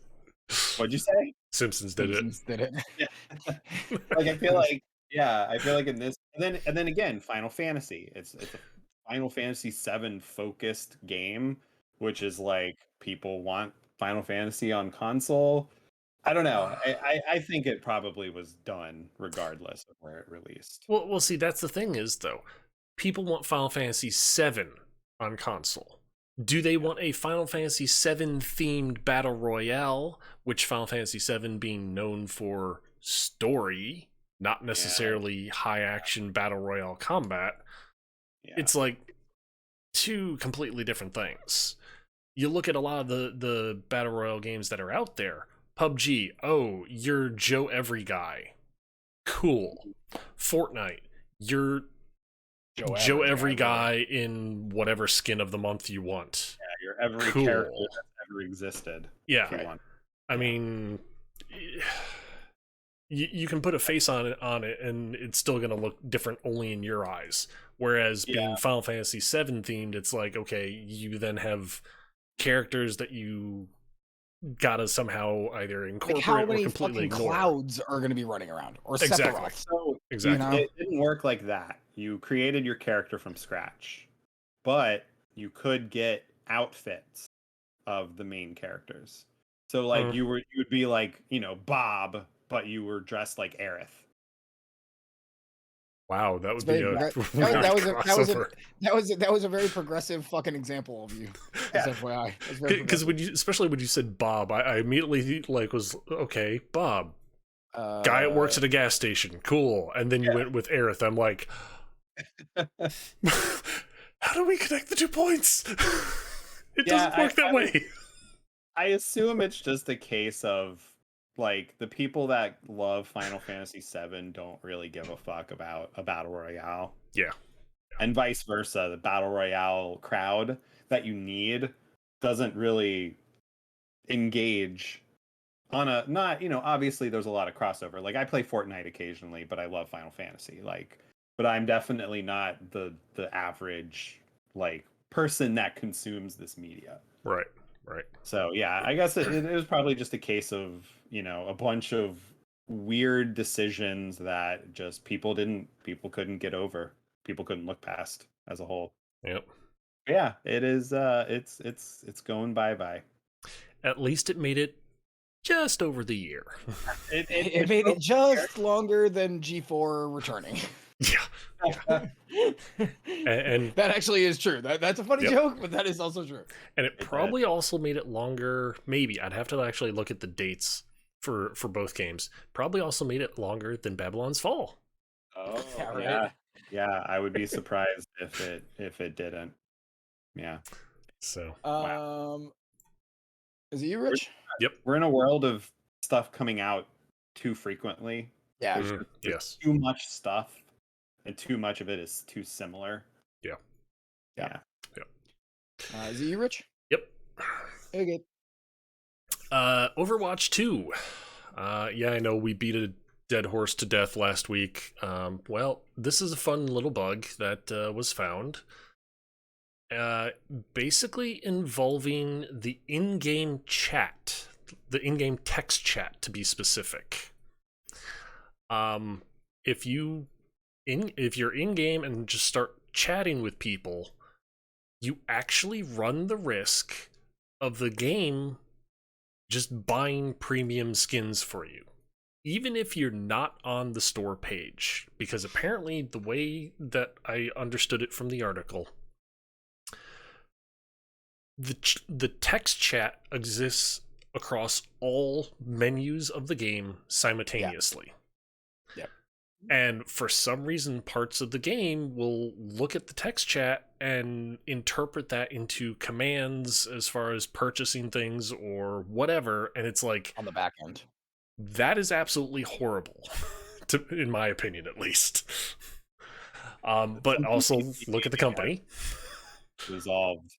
what'd you say? Simpsons did it. Simpsons did it. Yeah. Like I feel like yeah, I feel like in this and then again, Final Fantasy. It's a Final Fantasy 7 focused game, which is like people want Final Fantasy on console. I don't know. I think it probably was done regardless of where it released. Well, see, that's the thing is though, people want Final Fantasy VII on console. Do they want a Final Fantasy VII themed battle royale, which Final Fantasy VII being known for story, not necessarily high action battle royale combat? It's like two completely different things. You look at a lot of the battle royale games that are out there. PUBG, oh, you're Joe Every Guy. Cool. Fortnite, you're Joe Every Guy in whatever skin of the month you want. Yeah, you're every character that's ever existed. Yeah. If you want. I mean, you can put a face on it, and it's still going to look different only in your eyes. Whereas being Final Fantasy VII themed, it's like, okay, you then have characters that you gotta somehow either incorporate how or many completely fucking ignore. clouds are going to be running around, or Exactly. Sephiroth? So Exactly. You know? it didn't work like that. You created your character from scratch, but you could get outfits of the main characters. So like you would be like, you know, Bob, but you were dressed like Aerith. Wow, that would be a that was a very progressive fucking example of you. FYI, because especially when you said Bob, I immediately like was okay. Bob, guy that works at a gas station, cool. And then you went with Aerith. I'm like, how do we connect the 2 points? It doesn't work that way. I assume it's just a case of like the people that love Final Fantasy VII don't really give a fuck about a battle royale. Yeah. And vice versa. The battle royale crowd that you need doesn't really engage on a not, you know, obviously there's a lot of crossover. Like I play Fortnite occasionally, but I love Final Fantasy. Like, but I'm definitely not the average like person that consumes this media. Right. So yeah, I guess it was probably just a case of, you know, a bunch of weird decisions that just people couldn't get over, people couldn't look past as a whole. Yep. Yeah, it is. It's going bye. At least it made it just over the year. It made it just longer than G4 returning. Yeah. and that actually is true. That's a funny joke, but that is also true. And it probably also made it longer. Maybe I'd have to actually look at the dates for both games. Probably also made it longer than Babylon's Fall. Oh yeah. I would be surprised if it didn't. Yeah. So is it you, Rich? Yep. We're in a world of stuff coming out too frequently. Yeah. There's too much stuff, and too much of it is too similar. Yeah. Is it you, Rich? Yep. Okay. Overwatch 2. Yeah, I know we beat a dead horse to death last week. Well, this is a fun little bug that was found. Basically involving the in-game chat, the in-game text chat to be specific. If you're in-game and just start chatting with people, you actually run the risk of the game just buying premium skins for you, even if you're not on the store page, because apparently the way that I understood it from the article, the text chat exists across all menus of the game simultaneously. Yep. And for some reason, parts of the game will look at the text chat and interpret that into commands as far as purchasing things or whatever. And it's like, on the back end, that is absolutely horrible, in my opinion, at least. But also look at the company. Resolved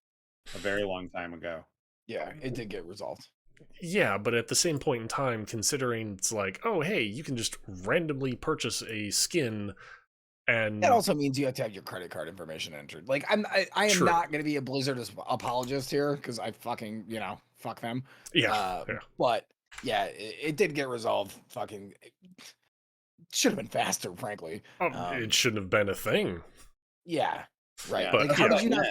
a very long time ago. Yeah, it did get resolved. Yeah, but at the same point in time, considering it's like, oh, hey, you can just randomly purchase a skin, and that also means you have to have your credit card information entered. Like, I am not going to be a Blizzard apologist here, because I fucking, fuck them. Yeah. But yeah, it did get resolved. Fucking should have been faster, frankly. It shouldn't have been a thing. Yeah, right. Yeah. But like, how did you not?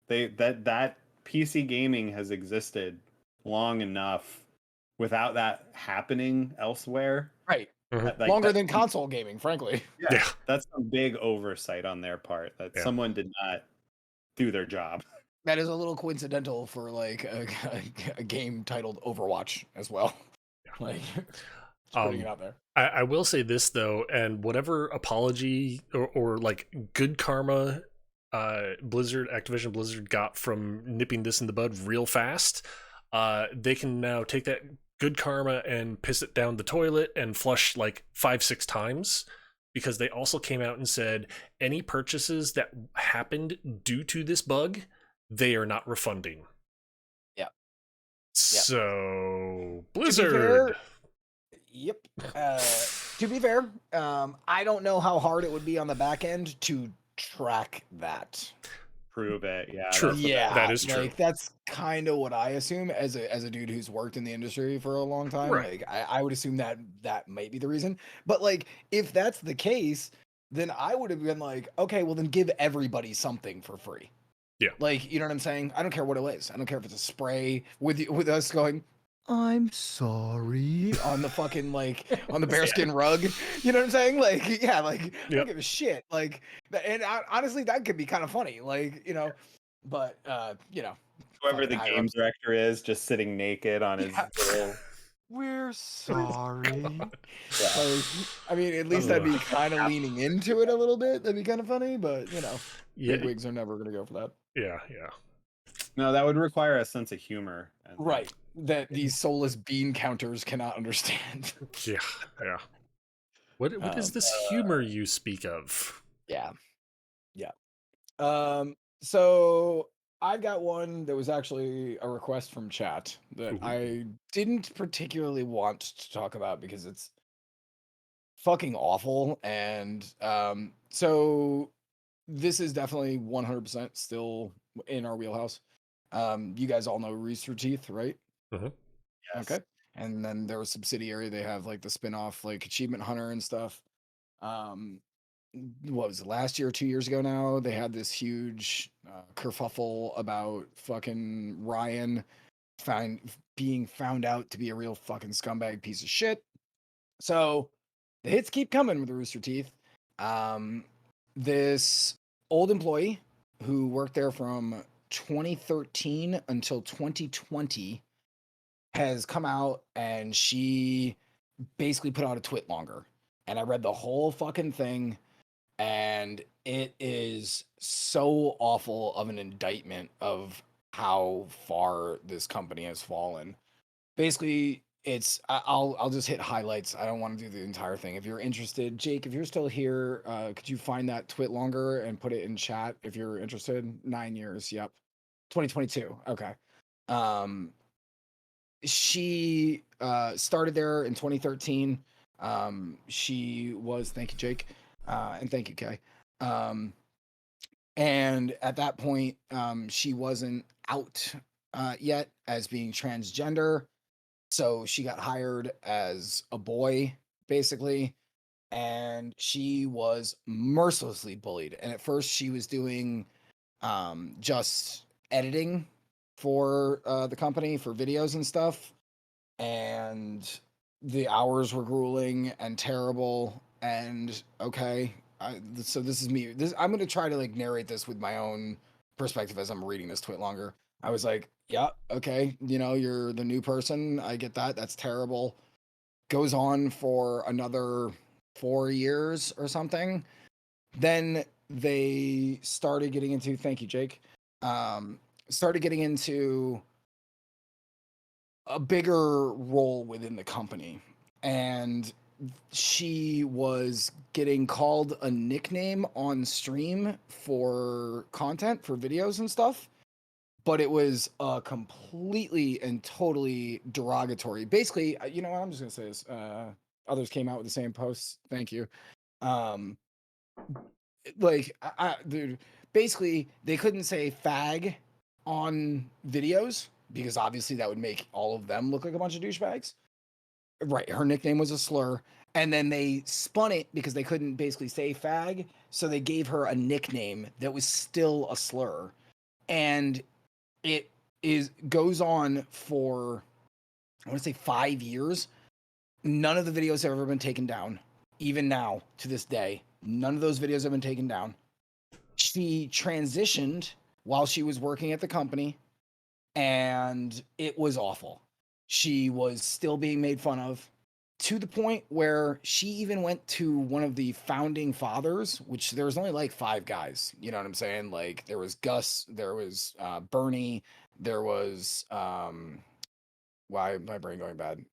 That PC gaming has existed long enough without that happening elsewhere. Right. Mm-hmm. Longer than console gaming, frankly. Yeah. That's a big oversight on their part that someone did not do their job. That is a little coincidental for like a game titled Overwatch as well. Like, just putting it out there. I will say this though, and whatever apology or like good karma Activision Blizzard got from nipping this in the bud real fast, they can now take that good karma and piss it down the toilet and flush like 5-6 times, because they also came out and said any purchases that happened due to this bug, they are not refunding. Yeah. So Blizzard. Yep. To be fair, I don't know how hard it would be on the back end to track that. Prove it. Yeah. True. Yeah, that is true. Like, that's kind of what I assume as a dude who's worked in the industry for a long time. Right. Like, I would assume that might be the reason. But like, if that's the case, then I would have been like, okay, well then give everybody something for free. Yeah. Like, you know what I'm saying? I don't care what it is. I don't care if it's a spray with us going, I'm sorry, on the fucking like on the bearskin rug. You know what I'm saying? Like, yeah, like I don't give a shit. Like, and honestly, that could be kind of funny. Like, you know, but you know, whoever the game director is, just sitting naked on his little. We're sorry. Like, I mean, at least I'd be kind of leaning into it a little bit. That'd be kind of funny, but you know, bigwigs are never gonna go for that. Yeah. No, that would require a sense of humor. Right. That these soulless bean counters cannot understand. Yeah. What is this humor you speak of? Yeah. So I've got one that was actually a request from chat that I didn't particularly want to talk about because it's fucking awful. And so this is definitely 100% still in our wheelhouse. You guys all know Rooster Teeth, right? Yes. Okay. And then there was subsidiary. They have like the spin-off, like Achievement Hunter and stuff. What was it, last year or 2 years ago now? They had this huge kerfuffle about fucking Ryan being found out to be a real fucking scumbag piece of shit. So the hits keep coming with the Rooster Teeth. This old employee who worked there from 2013 until 2020 has come out, and she basically put out a twit longer. And I read the whole fucking thing, and it is so awful of an indictment of how far this company has fallen. Basically, I'll just hit highlights. I don't want to do the entire thing. If you're interested, Jake, if you're still here, could you find that twit longer and put it in chat if you're interested? 9 years. Yep. 2022. Okay. She started there in 2013. She was, thank you, Jake, and thank you, Kay. And at that point, she wasn't out yet as being transgender. So she got hired as a boy, basically, and she was mercilessly bullied. And at first, she was doing just editing for the company for videos and stuff, and the hours were grueling and terrible. And okay, so this is me. I'm gonna try to like narrate this with my own perspective as I'm reading this twit longer. I was like, yeah, okay, you know, you're the new person. I get that. That's terrible. Goes on for another 4 years or something. Then they started getting into, thank you, Jake. Started getting into a bigger role within the company. And she was getting called a nickname on stream for content, for videos and stuff. But it was completely and totally derogatory. Basically, you know what? I'm just going to say this. Others came out with the same posts. Thank you. Dude, basically, they couldn't say fag on videos because obviously that would make all of them look like a bunch of douchebags. Right. Her nickname was a slur. And then they spun it because they couldn't basically say fag. So they gave her a nickname that was still a slur. And it goes on for, I want to say 5 years. None of the videos have ever been taken down. Even now, to this day, none of those videos have been taken down. She transitioned while she was working at the company, and it was awful. She was still being made fun of to the point where she even went to one of the founding fathers, which there was only like 5 guys. You know what I'm saying? Like there was Gus, there was Bernie, there was why my brain going bad?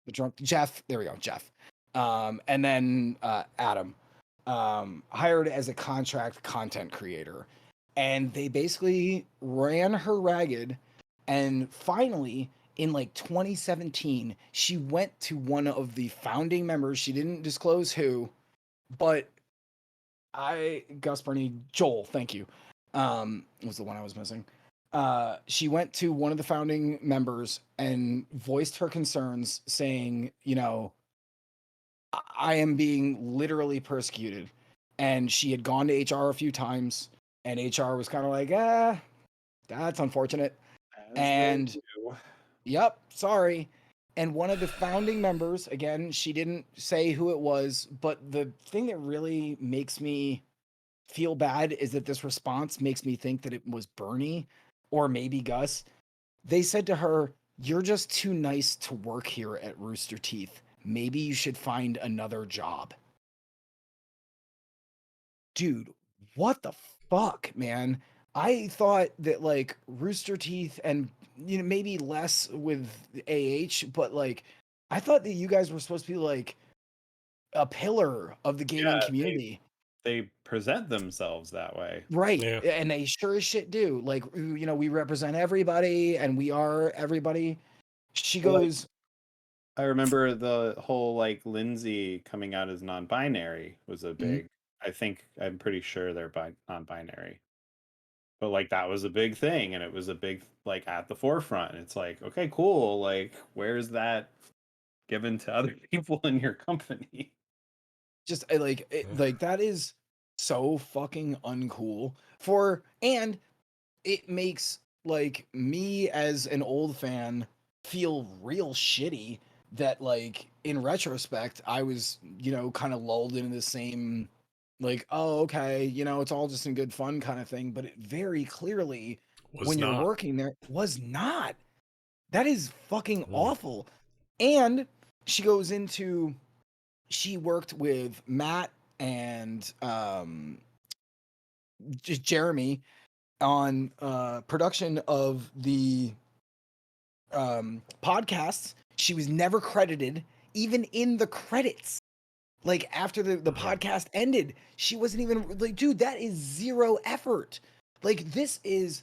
The drunk Jeff. There we go, Jeff. And then Adam, hired as a contract content creator, and they basically ran her ragged. And finally, in like 2017, she went to one of the founding members. She didn't disclose who, but Gus Bernie, Joel, thank you, was the one I was missing. She went to one of the founding members and voiced her concerns, saying, you know, I am being literally persecuted. And she had gone to HR a few times, and HR was kind of like, that's unfortunate. As they And do. yep, sorry. And one of the founding members, again, she didn't say who it was, but the thing that really makes me feel bad is that this response makes me think that it was Bernie or maybe Gus. They said to her, "You're just too nice to work here at Rooster Teeth. Maybe you should find another job." Dude, what the fuck, man? I thought that like Rooster Teeth and maybe less with AH, but like I thought that you guys were supposed to be like a pillar of the gaming Yeah, community. they present themselves that way. Right. Yeah. And they sure as shit do. Like, we represent everybody and we are everybody. She Well, like, goes, I remember the whole like Lindsay coming out as non-binary was a "Mhm." big. I'm pretty sure they're non-binary, but like that was a big thing, and it was a big like at the forefront. And it's like, okay, cool. Like, where's that given to other people in your company? Just Yeah. like that is so fucking uncool and it makes like me as an old fan feel real shitty that like in retrospect I was, kind of lulled into the same like, oh, okay, it's all just in good fun kind of thing, but it very clearly Was when you're not. working there was not. That is fucking Mm. awful. And she goes into she worked with Matt and just Jeremy on production of the podcasts. She was never credited, even in the credits. Like after the Uh, podcast ended, she wasn't even like, dude, that is zero effort. Like this is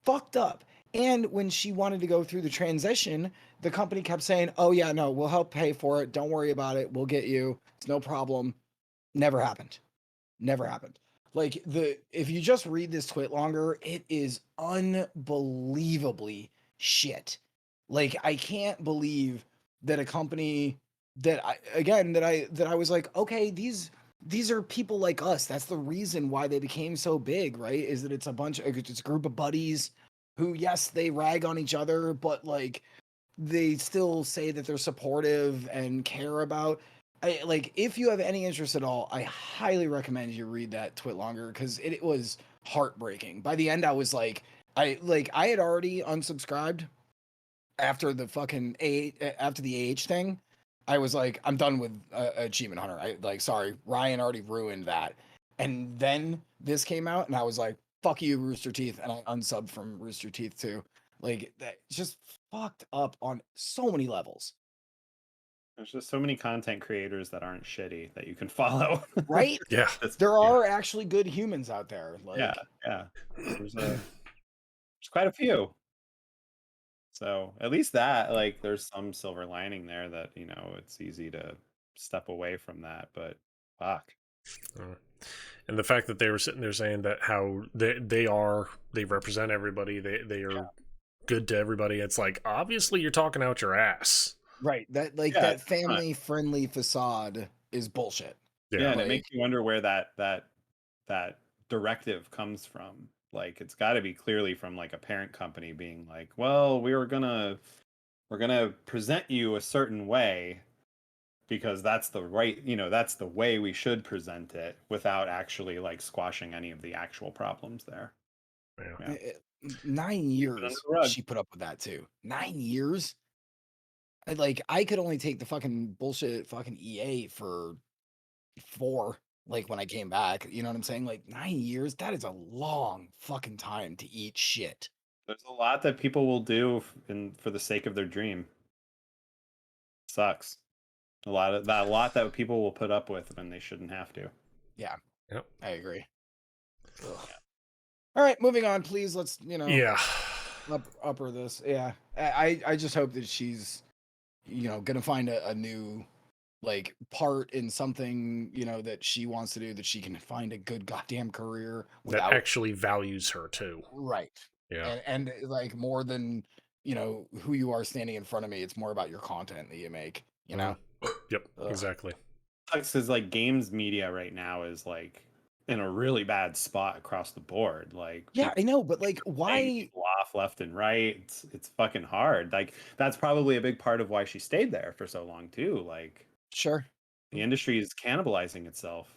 fucked up. And when she wanted to go through the transition, the company kept saying, "Oh yeah, no, we'll help pay for it. Don't worry about it. We'll get you. It's no problem." Never happened. Never happened. Like if you just read this tweet longer, it is unbelievably shit. Like I can't believe that a company that I was like, okay, these are people like us. That's the reason why they became so big, right? Is that it's a group of buddies who, yes, they rag on each other, but like they still say that they're supportive and care about. Like if you have any interest at all, I highly recommend you read that twit longer because it was heartbreaking. By the end, I was like, I had already unsubscribed after the fucking after the AH thing. I was like, I'm done with Achievement Hunter. I like, sorry, Ryan already ruined that. And then this came out, and I was like, fuck you, Rooster Teeth, and I unsubbed from Rooster Teeth too. Like that, just fucked up on so many levels. There's just so many content creators that aren't shitty that you can follow. Right? yeah. There Yeah, are actually good humans out there. yeah, Like, yeah. There's quite a few. So at least that, like, there's some silver lining there that, it's easy to step away from that, but fuck. Uh, and the fact that they were sitting there saying that how they represent everybody, they are good to everybody. It's like obviously you're talking out your ass. right. Yeah, That it's not. family friendly facade is bullshit. Yeah. Yeah, and it Like, makes you wonder where that directive comes from. Like, it's got to be clearly from like a parent company being like, "Well, we're gonna present you a certain way, because that's the right, that's the way we should present it without actually like squashing any of the actual problems there. Yeah. Yeah. 9 Under years the rug. she put up with that too. 9 years. I could only take the fucking bullshit fucking EA for 4, like when I came back. You know what I'm saying? Like 9 years. That is a long fucking time to eat shit. There's a lot that people will do for the sake of their dream. Sucks. A lot that people will put up with when they shouldn't have to. Yeah, Yep. I agree. Ugh. All right, moving on, please. Let's Yeah. upper this. Yeah, I just hope that she's gonna find a new like part in something that she wants to do, that she can find a good goddamn career That without actually values her too. right. Yeah. And like more than who you are standing in front of me, it's more about your content that you make. Yep. Ugh. Exactly. Because like games media right now is like in a really bad spot across the board. Like Yeah, people I know, but like laying why? people off left and right. It's fucking hard. Like that's probably a big part of why she stayed there for so long too. Like Sure. the industry is cannibalizing itself.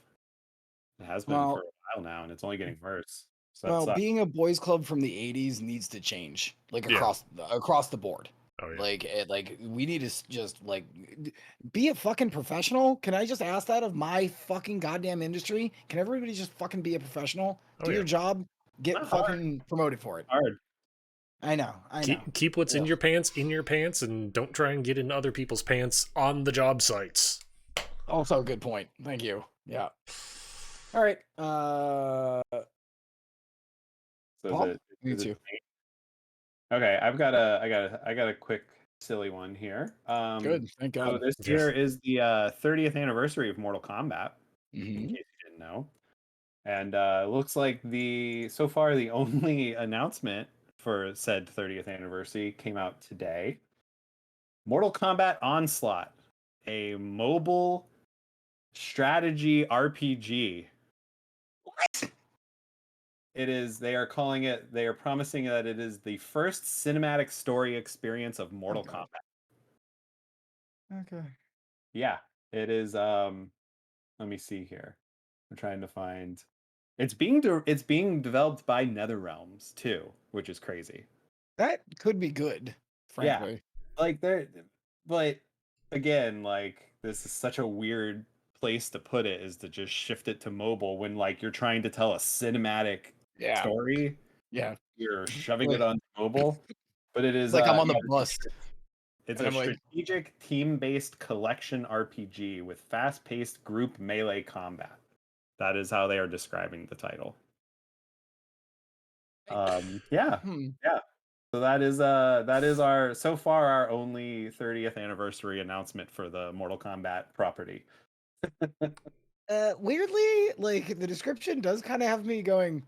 It has been for Well, a while now, and it's only getting worse. So that Well, sucks. being a boys club from the 80s needs to change, like Yeah. across the board. Oh yeah. Like we need to just like be a fucking professional. Can I just ask that of my fucking goddamn industry? Can everybody just fucking be a professional? Oh Do yeah. your job, get Not hard. fucking promoted for it. Hard. I know. Keep what's in Ugh. your pants, and don't try and get in other people's pants on the job sites. Also a good point. Thank you. Yeah. All right. So Paul, the you is it too. me? Okay, I got a quick silly one here. Good. Thank So God. this Yeah. year is the 30th anniversary of Mortal Kombat, in Hmm. case you didn't know. And looks like so far the only announcement for said 30th anniversary came out today. Mortal Kombat Onslaught, a mobile strategy RPG. What? It is, they are promising that it is the first cinematic story experience of Mortal Okay. Kombat. Okay. Yeah, it is. Let me see here. I'm trying to find. It's being developed by NetherRealms too, which is crazy. That could be good, Yeah, frankly. like there, but again, like this is such a weird place to put it, is to just shift it to mobile when like you're trying to tell a cinematic Yeah. story. Yeah. You're shoving it Like, on mobile, but it is like I'm on the yeah, bus it's and a I'm like, strategic team-based collection RPG with fast-paced group melee combat. That is how they are describing the title. Yeah, hmm. yeah. So that is our so far our only 30th anniversary announcement for the Mortal Kombat property. Weirdly, like the description does kind of have me going,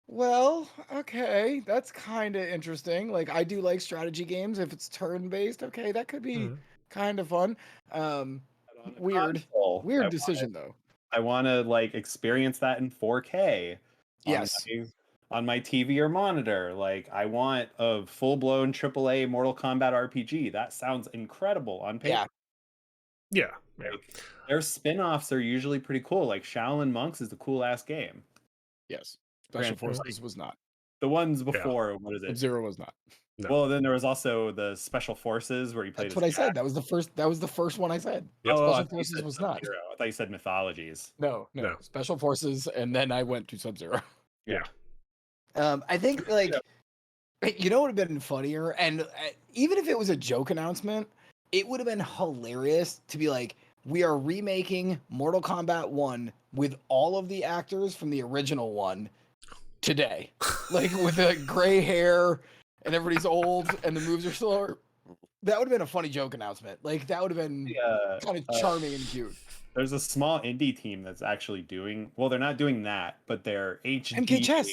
well, okay, that's kind of interesting. Like I do like strategy games. If it's turn-based, okay, that could be Mhm. kind of fun. But on the Weird. console, Weird decision though. I want to like experience that in 4K on Yes. my TV or monitor. Like I want a full-blown AAA Mortal Kombat RPG. That sounds incredible on paper. Yeah. Yeah. Yeah. Like their spin-offs are usually pretty cool. Like Shaolin Monks is a cool ass game. Yes. Special Granted, Forces like was not. the ones Yeah. before, what is it? Sub-Zero was not. No. Well, then there was also the Special Forces where you played That's as what I said. Jack. That was the first. That was the first one I said. Yep. Oh, I Special thought you Forces said was not. Sub-Zero. I thought you said Mythologies. No, no. No. Special Forces, and then I went to Sub-Zero. Yeah. I think like you know what would have been funnier, and even if it was a joke announcement, it would have been hilarious to be like, we are remaking Mortal Kombat 1 with all of the actors from the original one today, like with the gray hair and everybody's old and the moves are slower. That would have been a funny joke announcement. Like that would have been Yeah. kind of charming and cute. There's a small indie team that's actually doing, well, they're not doing that, but they're MK Chess.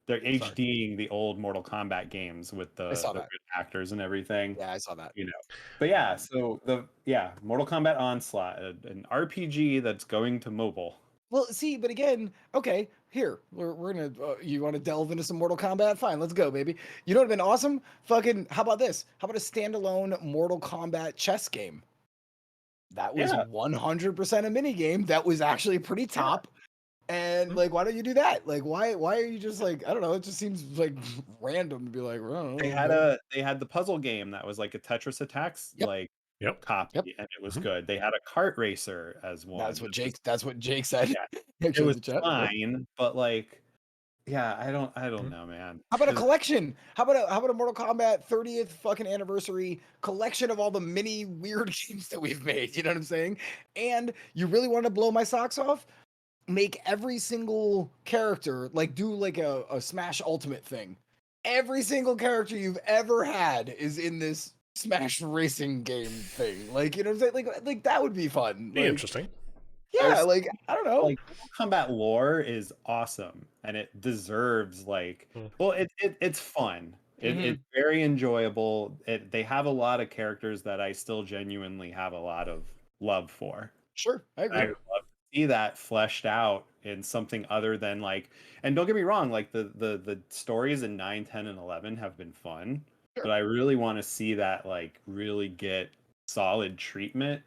they're Sorry. HDing the old Mortal Kombat games with I the saw good that. actors and everything, Yeah, I saw that. you know. But yeah, so Mortal Kombat Onslaught, an RPG that's going to mobile. Well, see, but again, okay, here we're gonna. You want to delve into some Mortal Kombat? Fine, let's go, baby. You know what would have been awesome? Fucking, how about this? How about a standalone Mortal Kombat chess game? that was Yeah. 100% a mini game that was actually pretty top. And like, why don't you do that? Like, why are you just like, I don't know, it just seems like random to be like, I don't know. They had the puzzle game that was like a Tetris Attacks Yep. like Yep. copy, and it was good. They had a kart racer as one. That's what Jake said. Yeah, it Actually, in was the chat. fine, but like, yeah, I don't Mhm. know, man. How about a 'Cause- collection? How about a Mortal Kombat 30th fucking anniversary collection of all the mini weird games that we've made? You know what I'm saying? And you really want to blow my socks off? Make every single character like do like a Smash Ultimate thing. Every single character you've ever had is in this Smash racing game thing. Like, you know what I'm saying? Like that would be fun. Be Like, interesting. yeah, like I don't know. like Mortal Kombat lore is awesome, and it deserves like, Mm. well, it's fun. It's Mhm. very enjoyable. They have a lot of characters that I still genuinely have a lot of love for. Sure, I I agree. would love to see that fleshed out in something other than like, and don't get me wrong, like the stories in 9, 10, and 11 have been fun, Sure. but I really want to see that like really get solid treatment.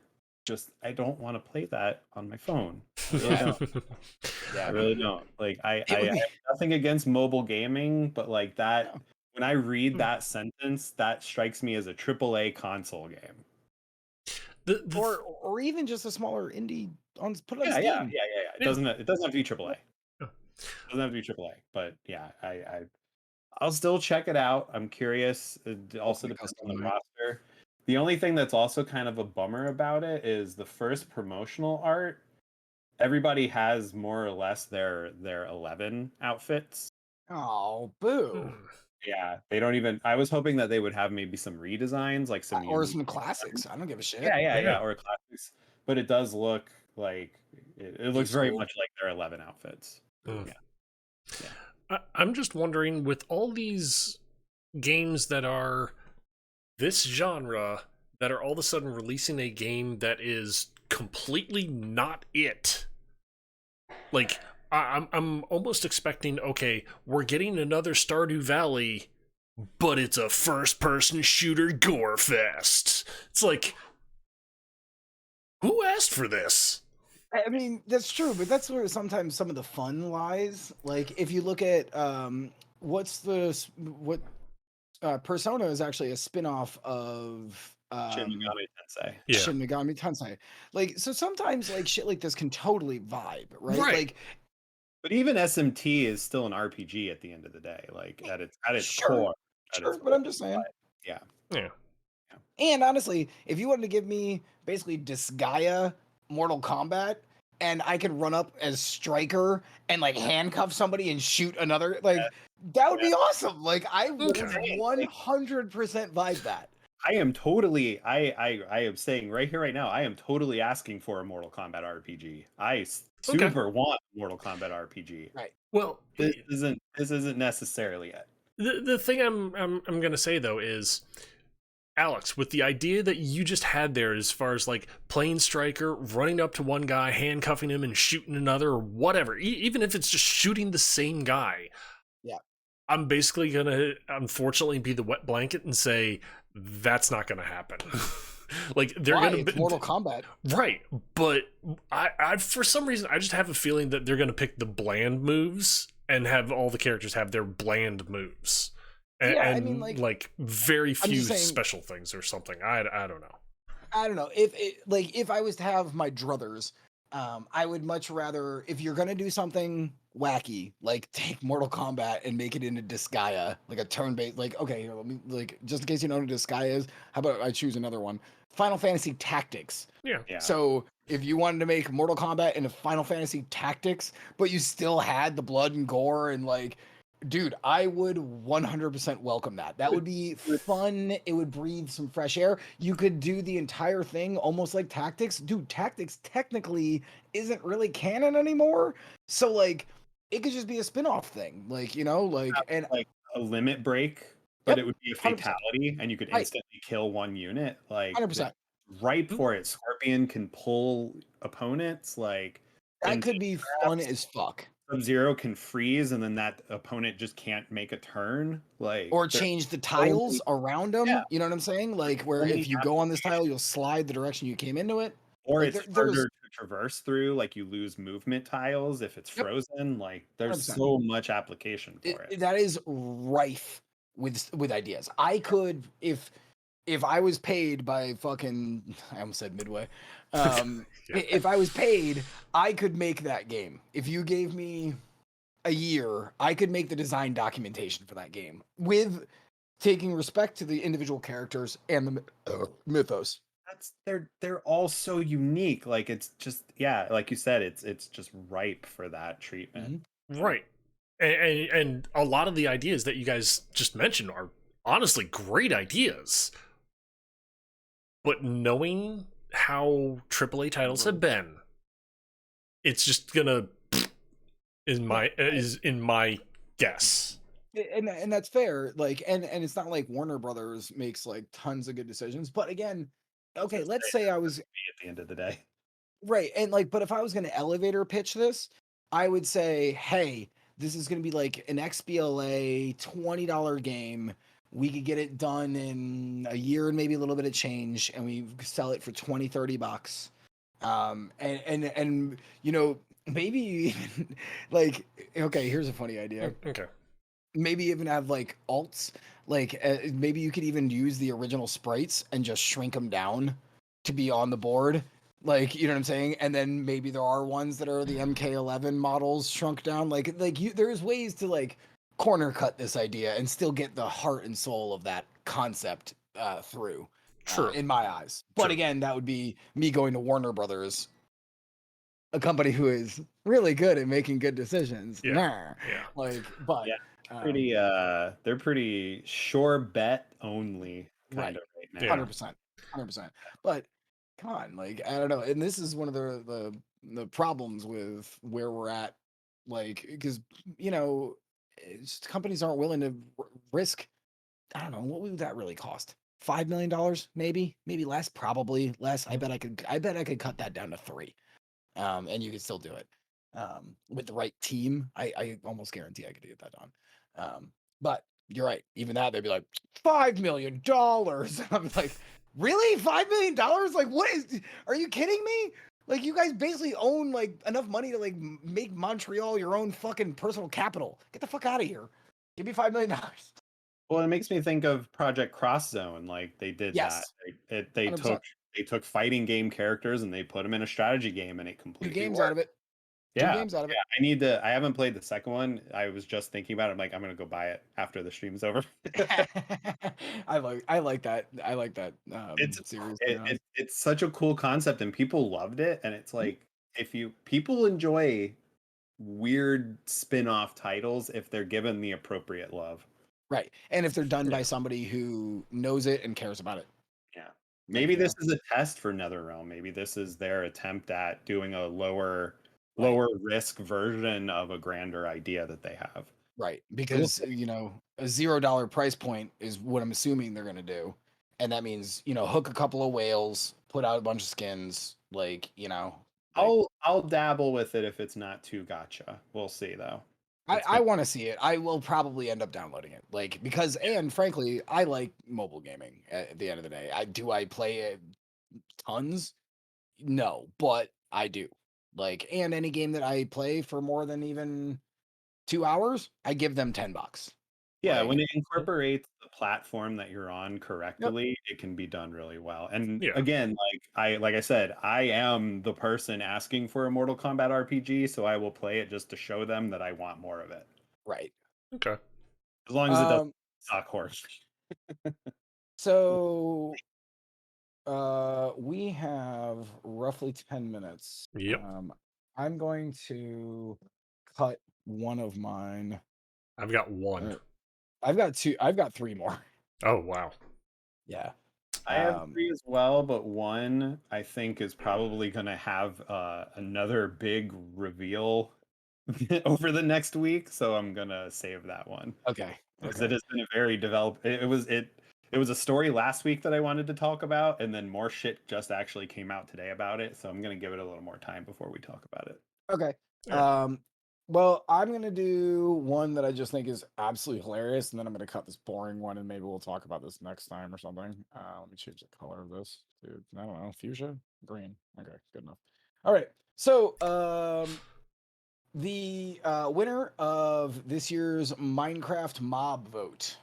Just I don't want to play that on my phone. I really Yeah. don't. I Yeah. really don't. Like It I would have be nothing against mobile gaming, but like that no. when I read Hmm. that sentence, that strikes me as a AAA console game. The Or even just a smaller indie on put it on Yeah, yeah, Steam. yeah, yeah, yeah. Yeah. It doesn't have to be AAA. Yeah. It doesn't have to be AAA. But yeah, I'll still check it out. I'm curious. It also Hopefully depends on custom the made. roster. The only thing that's also kind of a bummer about it is the first promotional art. Everybody has more or less their 11 outfits. Oh, boo. Hmm. Yeah, they don't even. I was hoping that they would have maybe some redesigns, like some Or unique. some classics. I don't give a shit. Yeah, yeah, Yeah. yeah, or classics. But it does look like it looks very School. much like their 11 outfits. Hmm. Yeah, yeah. I'm just wondering, with all these games that are this genre that are all of a sudden releasing a game that is completely not it. Like I'm almost expecting, okay, we're getting another Stardew Valley, but it's a first person shooter gore fest. It's like, who asked for this? I mean, that's true, but that's where sometimes some of the fun lies. Like if you look at what Persona is actually a spin-off of Shin Megami Tensei. Yeah. Shin Megami Tensei. Like so sometimes like shit like this can totally vibe, right? Right. Like But even SMT is still an RPG at the end of the day, like at its sure, core. At its sure, but I'm core. just saying. Yeah. Yeah. And honestly, if you wanted to give me basically Disgaea Mortal Kombat, and I could run up as Striker and like handcuff somebody and shoot another, like that would Yeah. be awesome. Like I would Okay. 100% vibe that. I am totally I am saying right here right now, I am totally asking for a Mortal Kombat RPG. I Okay. super want Mortal Kombat RPG. Right. Well, This isn't necessarily it. the thing I'm gonna say though is, Alex, with the idea that you just had there as far as like playing Striker, running up to one guy, handcuffing him, and shooting another, or whatever, even if it's just shooting the same guy, Yeah. I'm basically gonna, unfortunately, be the wet blanket and say that's not gonna happen. Like they're Why? gonna It's be Mortal Kombat. right, but I for some reason I just have a feeling that they're gonna pick the bland moves and have all the characters have their bland moves. Yeah, I And mean, like very I'm few just saying, special things or something. I don't know. I don't know. If I was to have my druthers, I would much rather if you're gonna do something wacky, like take Mortal Kombat and make it into Disgaea, like a turn-based. Like, okay, here, let me like just in case you know what Disgaea is. How about I choose another one? Final Fantasy Tactics. Yeah. Yeah. So if you wanted to make Mortal Kombat into Final Fantasy Tactics, but you still had the blood and gore and like, dude, I would 100% welcome that. That would be fun. It would breathe some fresh air. You could do the entire thing almost like Tactics. Dude, Tactics technically isn't really canon anymore. So like it could just be a spin-off thing. Like, you know, like and like a limit break, but yep, it would be a 100%. fatality and you could Right. instantly kill one unit. Like 100%. ripe for it. Scorpion can pull opponents, like That into could be fun traps. as fuck. Sub-Zero can freeze and then that opponent just can't make a turn. Like Or there's change the so many, tiles around yeah, them. You know what I'm saying? Like where so many if you go on this tile, you'll slide the direction you came into it. Or Like it's there's harder to traverse through, like you lose movement tiles if it's yep, frozen. Like there's 100%. so much application for it. That is rife with ideas. I could if I was paid by fucking I almost said Midway. Yeah. If I was paid, I could make that game. If you gave me a year, I could make the design documentation for that game with taking respect to the individual characters and the mythos. That's they're all so unique. Like it's just yeah, like you said, it's just ripe for that treatment. Mhm. Right. And a lot of the ideas that you guys just mentioned are honestly great ideas. But knowing how AAA titles have been, it's just gonna Yeah, is in my guess. and that's fair. Like, and it's not like Warner Brothers makes like tons of good decisions. But again, I was okay, gonna let's say say I that's was me at the end of the day. right, and like, but if I was going to elevator pitch this, I would say, hey, this is going to be like an XBLA $20 game. We could get it done in a year and maybe a little bit of change, and we sell it for 20, $30. And you know, maybe you even like, okay, here's a funny idea. Okay. Maybe even have like alts, like maybe you could even use the original sprites and just shrink them down to be on the board, like, you know what I'm saying, and then maybe there are ones that are the MK11 models shrunk down, like you there's ways to like corner cut this idea and still get the heart and soul of that concept through, True. in my eyes. But True. again, that would be me going to Warner Brothers, a company who is really good at making good decisions. Yeah. Nah. Yeah. Like, but Yeah, um pretty they're pretty sure bet only kind right. of right Yeah. now. 100%. 100%. But come on, like, I don't know. And this is one of the problems with where we're at, like, because companies aren't willing to risk. I don't know, what would that really cost? $5 million, maybe less, probably less. I bet I could cut that down to three. And you could still do it. With the right team, I almost guarantee I could get that done. But you're right. Even that, they'd be like, $5 million. I'm like, really? $5 million? Like, what is? Are you kidding me? Like, you guys basically own like enough money to like make Montreal your own fucking personal capital. Get the fuck out of here. Give me $5 million. Well, it makes me think of Project Cross Zone. Like they did that. Yes, They 100%. took fighting game characters and they put them in a strategy game, and it Two completely games out worked. of it. Two Yeah, games out of yeah. it. I need to. I haven't played the second one. I was just thinking about it. I'm like, I'm gonna go buy it after the stream's over. I like that. I like that It's series, to be honest. it's such a cool concept, and people loved it. And it's like if you people enjoy weird spin-off titles if they're given the appropriate love. Right. And if they're done by Yeah. somebody who knows it and cares about it. Yeah. Like, Maybe this is a test for NetherRealm. Maybe this is their attempt at doing a lower risk version of a grander idea that they have. right. We'll Because, see. a $0 price point is what I'm assuming they're gonna do. And that means, hook a couple of whales, put out a bunch of skins, like I'll dabble with it if it's not too gotcha. We'll see though. I, It's I gonna want to see it. I will probably end up downloading it. Like, because and frankly, I like mobile gaming at the end of the day. I play it tons? No, but I do. Like, and any game that I play for more than even 2 hours, I give them $10. yeah, when Like, it incorporates the platform that you're on yep, correctly, it can be done really well. And Yeah. again, like I said, I am the person asking for a Mortal Kombat RPG, so I will play it just to show them that I want more of it. right. Okay. As long as it doesn't Um, suck horse. so we have roughly 10 minutes. Yep. I'm going to cut one of mine. I've got one. I've got two. I've got three more. Oh wow. Yeah. I have Um, three as well, but one I think is probably going to have another big reveal over the next week, so I'm gonna save that one okay. because it Okay. has been a very developed. It was a story last week that I wanted to talk about, and then more shit just actually came out today about it. So I'm gonna give it a little more time before we talk about it. Okay. All right. Um, Well, I'm gonna do one that I just think is absolutely hilarious, and then I'm gonna cut this boring one, and maybe we'll talk about this next time or something. Let me change the color of this, dude. I don't know, fuchsia, green. Okay, good enough. All right. So, the winner of this year's Minecraft mob vote.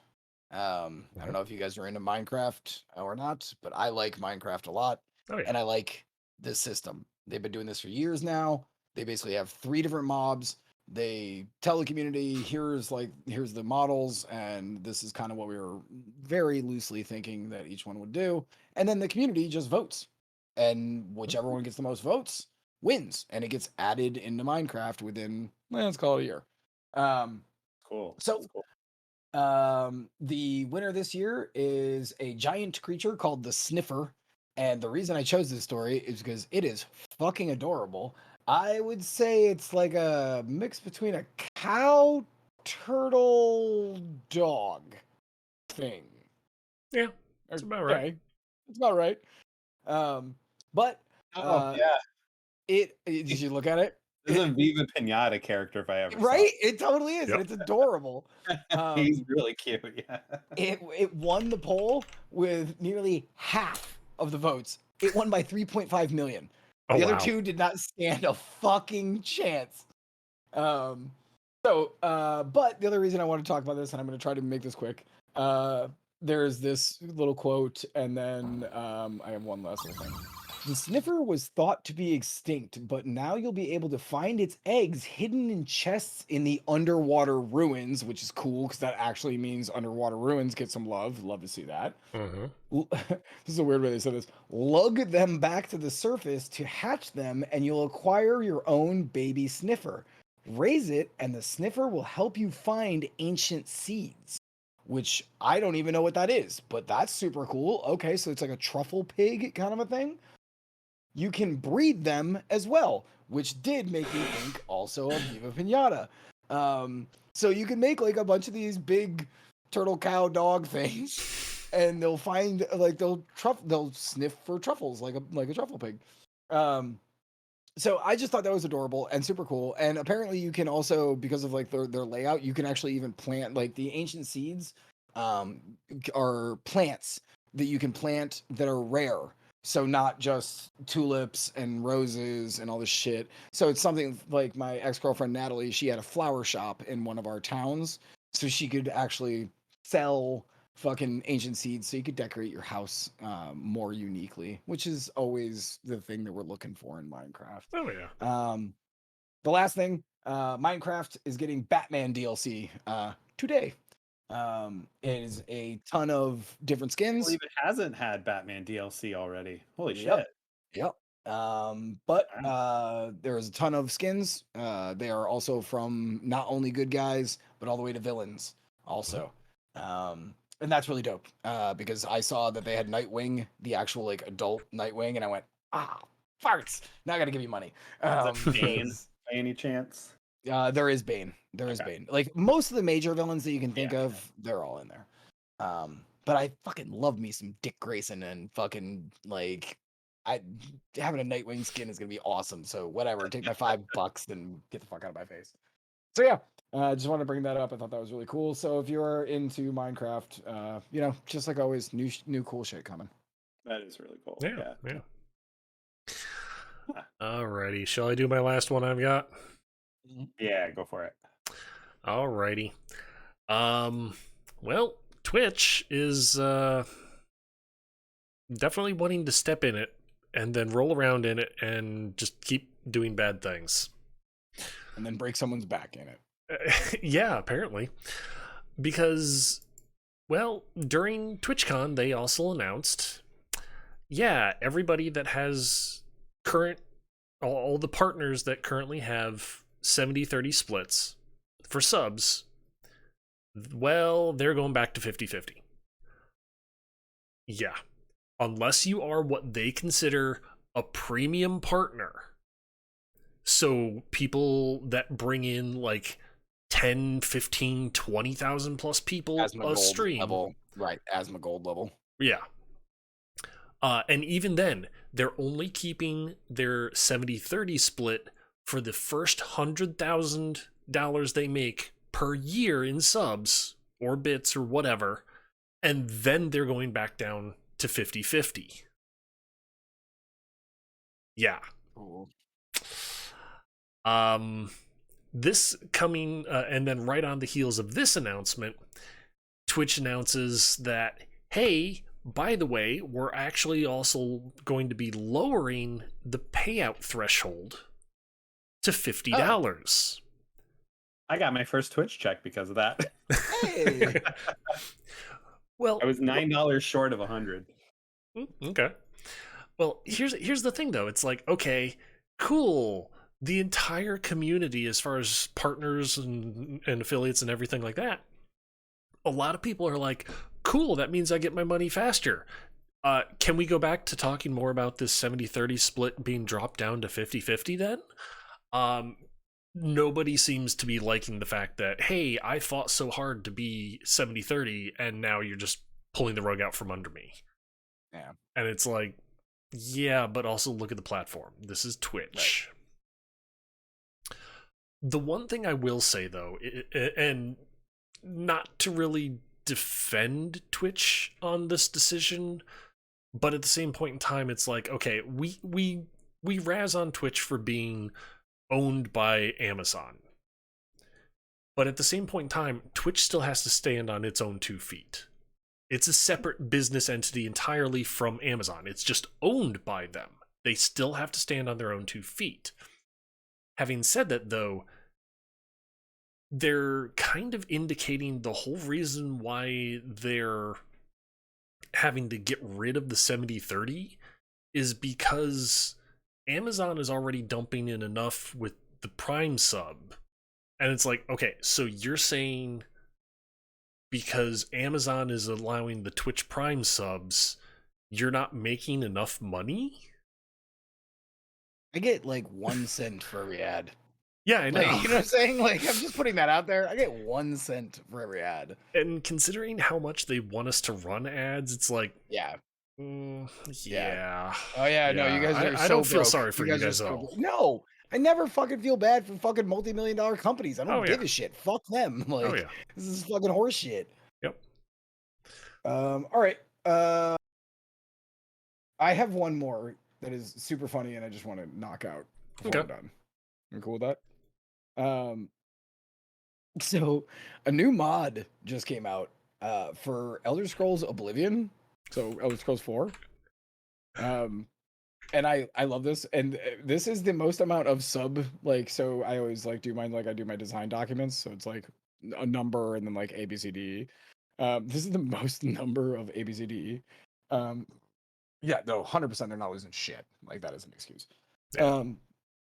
I don't know if you guys are into Minecraft or not, but I like Minecraft a lot, Oh yeah. and I like this system. They've been doing this for years now. They basically have 3 different mobs. They tell the community, here's the models, and this is kind of what we were very loosely thinking that each one would do. And then the community just votes. And whichever one gets the most votes wins. And it gets added into Minecraft within, let's call it a year. Cool. So That's cool. the winner this year is a giant creature called the Sniffer. And the reason I chose this story is because it is fucking adorable. I would say it's like a mix between a cow, turtle, dog thing. Yeah, that's about right. Okay. It's about right. But Oh yeah, did you look at it? this is a Viva Pinata character if I ever saw Right? It totally is, Yep. and it's adorable. He's really cute. Yeah. It won the poll with nearly half of the votes. It won by 3.5 million. Oh The other wow. 2 did not stand a fucking chance. But the other reason I want to talk about this, and I'm going to try to make this quick. There's this little quote, and then I have one last little thing. The sniffer was thought to be extinct, but now you'll be able to find its eggs hidden in chests in the underwater ruins, which is cool because that actually means underwater ruins get some love. Love to see that. This is a weird way they said this. Lug them back to the surface to hatch them, and you'll acquire your own baby sniffer. Raise it, and the sniffer will help you find ancient seeds, which I don't even know what that is, but that's super cool. Okay, so it's like a truffle pig kind of a thing. You can breed them as well, which did make me think also of Viva Pinata. So you can make like a bunch of these big turtle cow dog things, and they'll find like they'll sniff for truffles like a truffle pig. So I just thought that was adorable and super cool. And apparently you can also, because of like their layout, you can actually even plant like the ancient seeds are plants that you can plant that are rare. So not just tulips and roses and all this shit. So it's something like my ex-girlfriend Natalie, she had a flower shop in one of our towns. So she could actually sell fucking ancient seeds so you could decorate your house more uniquely, which is always the thing that we're looking for in Minecraft. Oh yeah. The last thing, Minecraft is getting Batman DLC today. It is a ton of different I skins. believe it hasn't had Batman DLC already. Holy Yep. shit. Yep. But there's a ton of skins. They are also from not only good guys, but all the way to villains also. And that's really dope. Because I saw that they had Nightwing, the actual like adult Nightwing, and I went, farts. Now I gotta give you money. Is it Bane because, by any chance? there is Bane. There is Bane. Like most of the major villains that you can think Yeah. of, they're all in there. But I fucking love me some Dick Grayson, and fucking like having a Nightwing skin is gonna be awesome. So whatever, take my $5 and get the fuck out of my face. So yeah, I just wanted to bring that up. I thought that was really cool. So if you're into Minecraft, just like always, new cool shit coming. That is really cool. Yeah. Alrighty, shall I do my last one I've got? Yeah, go for it. Alrighty. Well, Twitch is definitely wanting to step in it and then roll around in it and just keep doing bad things. And then break someone's back in it. Yeah, apparently. Because, well, during TwitchCon, they also announced, everybody that has all the partners that currently have 70-30 splits for subs, well, they're going back to 50-50. Yeah. Unless you are what they consider a premium partner. So people that bring in like 10, 15, 20,000 plus people a stream. Level, right, Asthma Gold level. Yeah. And even then, they're only keeping their 70-30 split for the first 100,000 dollars they make per year in subs or bits or whatever, and then they're going back down to 50-50. Yeah. Cool. This coming, and then right on the heels of this announcement, Twitch announces that, hey, by the way, we're actually also going to be lowering the payout threshold to $50. I got my first Twitch check because of that. Hey. Well, I was $9 short of 100. okay. Well, here's the thing though. It's like, okay, cool. The entire community, as far as partners and affiliates and everything like that, a lot of people are like, cool, that means I get my money faster. Can we go back to talking more about this 70-30 split being dropped down to 50-50 then? Nobody seems to be liking the fact that, hey, I fought so hard to be 70-30 and now you're just pulling the rug out from under me. Yeah. And it's like, yeah, but also look at the platform. This is Twitch. Right. The one thing I will say, though, and not to really defend Twitch on this decision, but at the same point in time, it's like, okay, we razz on Twitch for being owned by Amazon. But at the same point in time, Twitch still has to stand on its own 2 feet. It's a separate business entity entirely from Amazon. It's just owned by them. They still have to stand on their own 2 feet. Having said that, though, they're kind of indicating the whole reason why they're having to get rid of the 70-30 is because Amazon is already dumping in enough with the Prime sub. And it's like, okay, so you're saying because Amazon is allowing the Twitch Prime subs, you're not making enough money? I get like 1 cent for every ad. Yeah, I know. Like, you know what I'm saying? Like, I'm just putting that out there. I get 1 cent for every ad. And considering how much they want us to run ads, it's like, yeah. Yeah. Oh yeah, no, you guys are I don't feel broke. sorry for you guys are at so all. broke. No, I never fucking feel bad for fucking multi-million-dollar companies. I don't give a shit. Fuck them. Like, this is fucking horse shit. Yep. All right. I have one more that is super funny, and I just want to knock out before we're done. You cool with that? So a new mod just came out for Elder Scrolls Oblivion. So Elder Scrolls 4. And I love this, and this is the most amount of sub, like, so I always like do mine, like I do my design documents, so it's like a number and then like ABCDE. This is the most number of ABCDE. Yeah, no, 100% they're not losing shit. Like, that is an excuse. Yeah.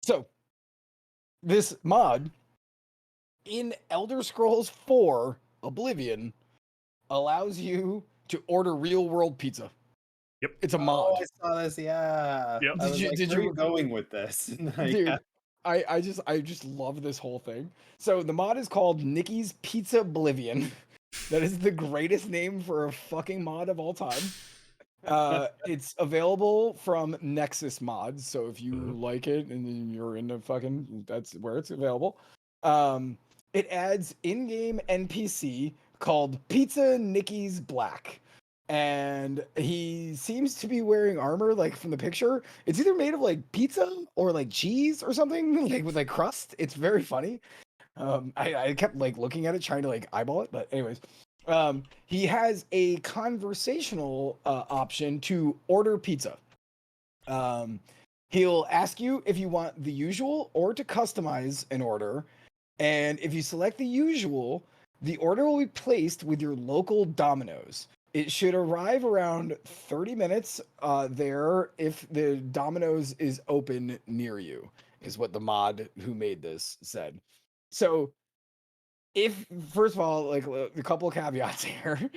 So this mod in Elder Scrolls 4 Oblivion allows you to order real world pizza. Yep. It's a mod. Oh, I saw this. Yeah. Yep. Did you going with this? Like, dude, I just love this whole thing. So the mod is called Nikki's Pizza Oblivion. That is the greatest name for a fucking mod of all time. It's available from Nexus Mods, so if you like it and you're into fucking, that's where it's available. It adds in-game NPC called Pizza Nikki's Black. And he seems to be wearing armor, like from the picture. It's either made of like pizza or like cheese or something, like with like crust. It's very funny. I kept like looking at it, trying to like eyeball it, but anyways. He has a conversational option to order pizza. He'll ask you if you want the usual or to customize an order. And if you select the usual, the order will be placed with your local Domino's. It should arrive around 30 minutes there if the Domino's is open near you, is what the mod who made this said. So, if, first of all, like a couple of caveats here.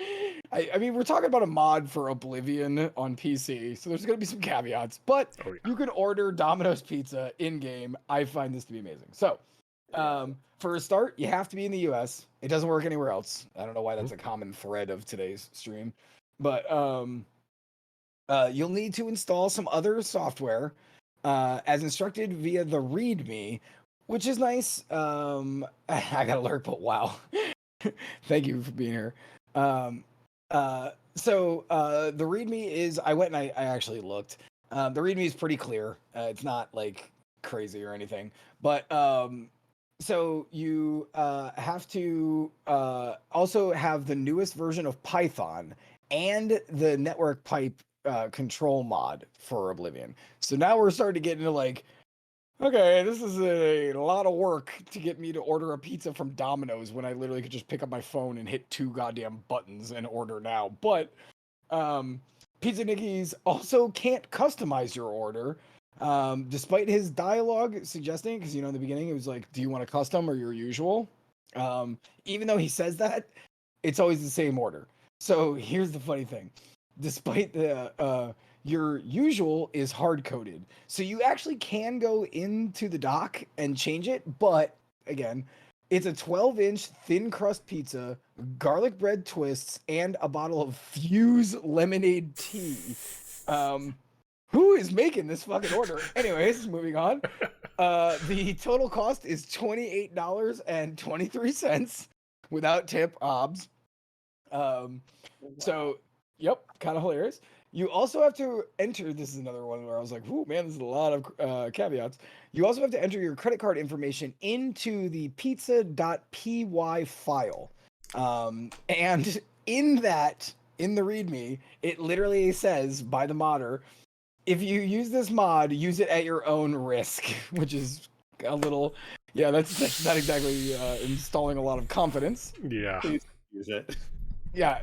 I mean, we're talking about a mod for Oblivion on PC, so there's going to be some caveats, but you can order Domino's pizza in-game. I find this to be amazing. So, for a start, you have to be in the US. It doesn't work anywhere else. I don't know why that's a common thread of today's stream, but you'll need to install some other software as instructed via the README, which is nice. I got alert, but wow. Thank you for being here. So the README is, I went and I actually looked. The README is pretty clear. It's not like crazy or anything, but so you have to also have the newest version of Python and the network pipe control mod for Oblivion. So now we're starting to get into like, okay, this is a lot of work to get me to order a pizza from Domino's when I literally could just pick up my phone and hit 2 goddamn buttons and order now. But Pizza Nicky's also can't customize your order, despite his dialogue suggesting, because in the beginning it was like, do you want a custom or your usual? Even though he says that, it's always the same order. So here's the funny thing. Despite the your usual is hard coded. So you actually can go into the dock and change it, but again, it's a 12-inch thin crust pizza, garlic bread twists, and a bottle of Fuse lemonade tea. Who is making this fucking order? Anyways, moving on. The total cost is $28.23 without tip obs. So, yep, kind of hilarious. You also have to enter, this is another one where I was like, "Ooh, man, this is a lot of caveats." You also have to enter your credit card information into the pizza.py file. And in the README, it literally says by the modder, if you use this mod, use it at your own risk, which is a little, yeah, that's not exactly installing a lot of confidence. Yeah. Please use it. Yeah.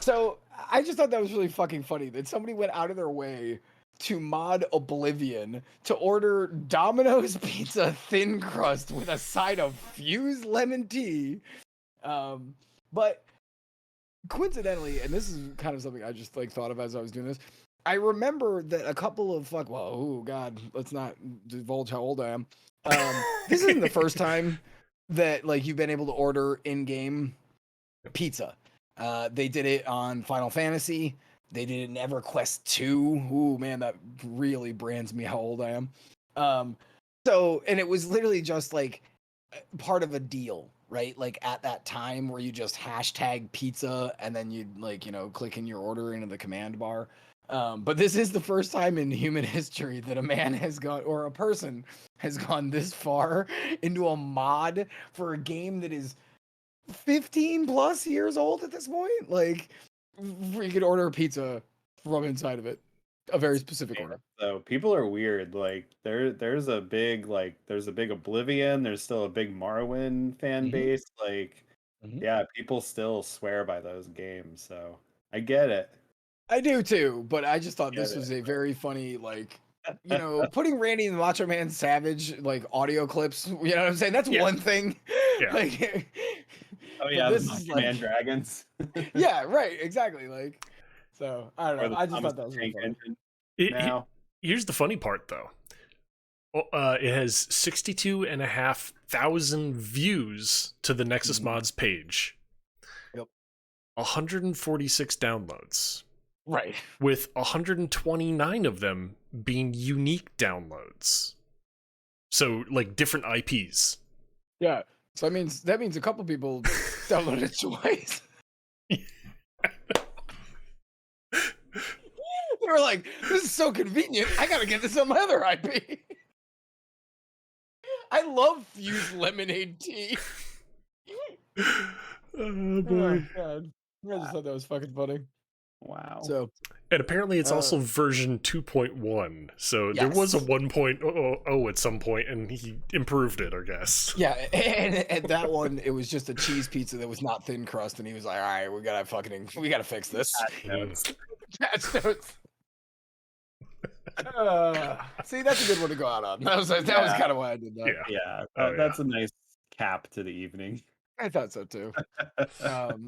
So I just thought that was really fucking funny that somebody went out of their way to mod Oblivion to order Domino's pizza thin crust with a side of Fuse lemon tea. But coincidentally, and this is kind of something I just thought of as I was doing this, I remember that a couple of let's not divulge how old I am. This isn't the first time that you've been able to order in-game pizza. They did it on Final Fantasy. They did it in EverQuest 2. Ooh, man, that really brands me how old I am. And it was literally just part of a deal, right? At that time where you just hashtag pizza and then you'd click in your order into the command bar. But this is the first time in human history that a man has gone, or a person has gone this far into a mod for a game that is 15 plus years old at this point. You could order a pizza from inside of it, a very specific order. So people are weird. There's a big Oblivion. There's still a big Morrowind fan base. Yeah, people still swear by those games. So I get it. I do too, but I just thought this was a very funny, putting Randy the Macho Man Savage audio clips. You know what I'm saying? That's one thing. Yeah. Oh yeah, this is Man Dragons. Yeah, right. Exactly. So I don't know. I just thought that was really funny. Here's the funny part, though. It has 62,500 views to the Nexus Mods page. Yep. 146 downloads. Right. With 129 of them being unique downloads. So, different IPs. Yeah. So that means a couple people downloaded twice. They were like, "This is so convenient. I gotta get this on my other IP." I love Fuse lemonade tea. Oh boy! God. I just thought that was fucking funny. Wow. So, and apparently it's also version 2.1. So there was a 1.0 at some point, and he improved it, I guess. Yeah, and that one, it was just a cheese pizza that was not thin crust, and he was like, "All right, we gotta fix this." Patch notes. See, that's a good one to go out on. That was kind of why I did that. Yeah. That's a nice cap to the evening. I thought so too. All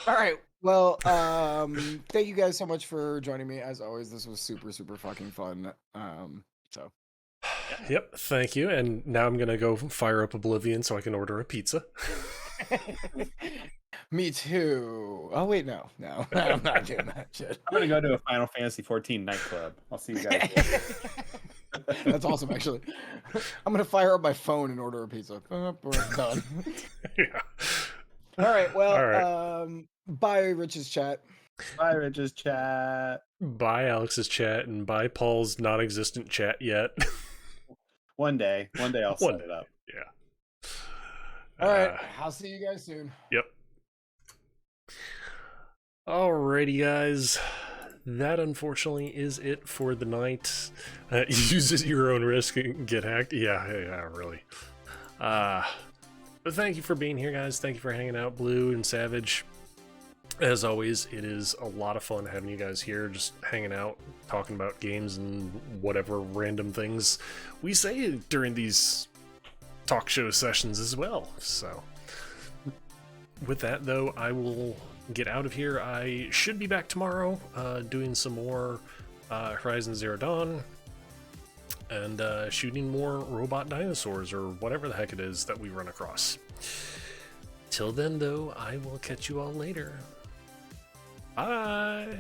right. Well, thank you guys so much for joining me. As always, this was super, super fucking fun. Yep, thank you. And now I'm gonna go fire up Oblivion so I can order a pizza. Me too. Oh wait, no, I'm not doing that shit. I'm gonna go to a Final Fantasy 14 nightclub. I'll see you guys. That's awesome, actually. I'm gonna fire up my phone and order a pizza. Done. Yeah. All right. Well, All right. bye, Rich's chat. Bye, Rich's chat. Bye, Alex's chat, and bye, Paul's non-existent chat yet. One day I'll One set it up. Yeah. All right. I'll see you guys soon. Yep. Alrighty, guys. That unfortunately is it for the night. Use at your own risk and get hacked. Yeah, really. But thank you for being here, guys. Thank you for hanging out, Blue and Savage. As always, it is a lot of fun having you guys here, just hanging out, talking about games and whatever random things we say during these talk show sessions as well. So, with that, though, I will get out of here. I should be back tomorrow doing some more Horizon Zero Dawn and shooting more robot dinosaurs or whatever the heck it is that we run across. Till then, though, I will catch you all later. Bye!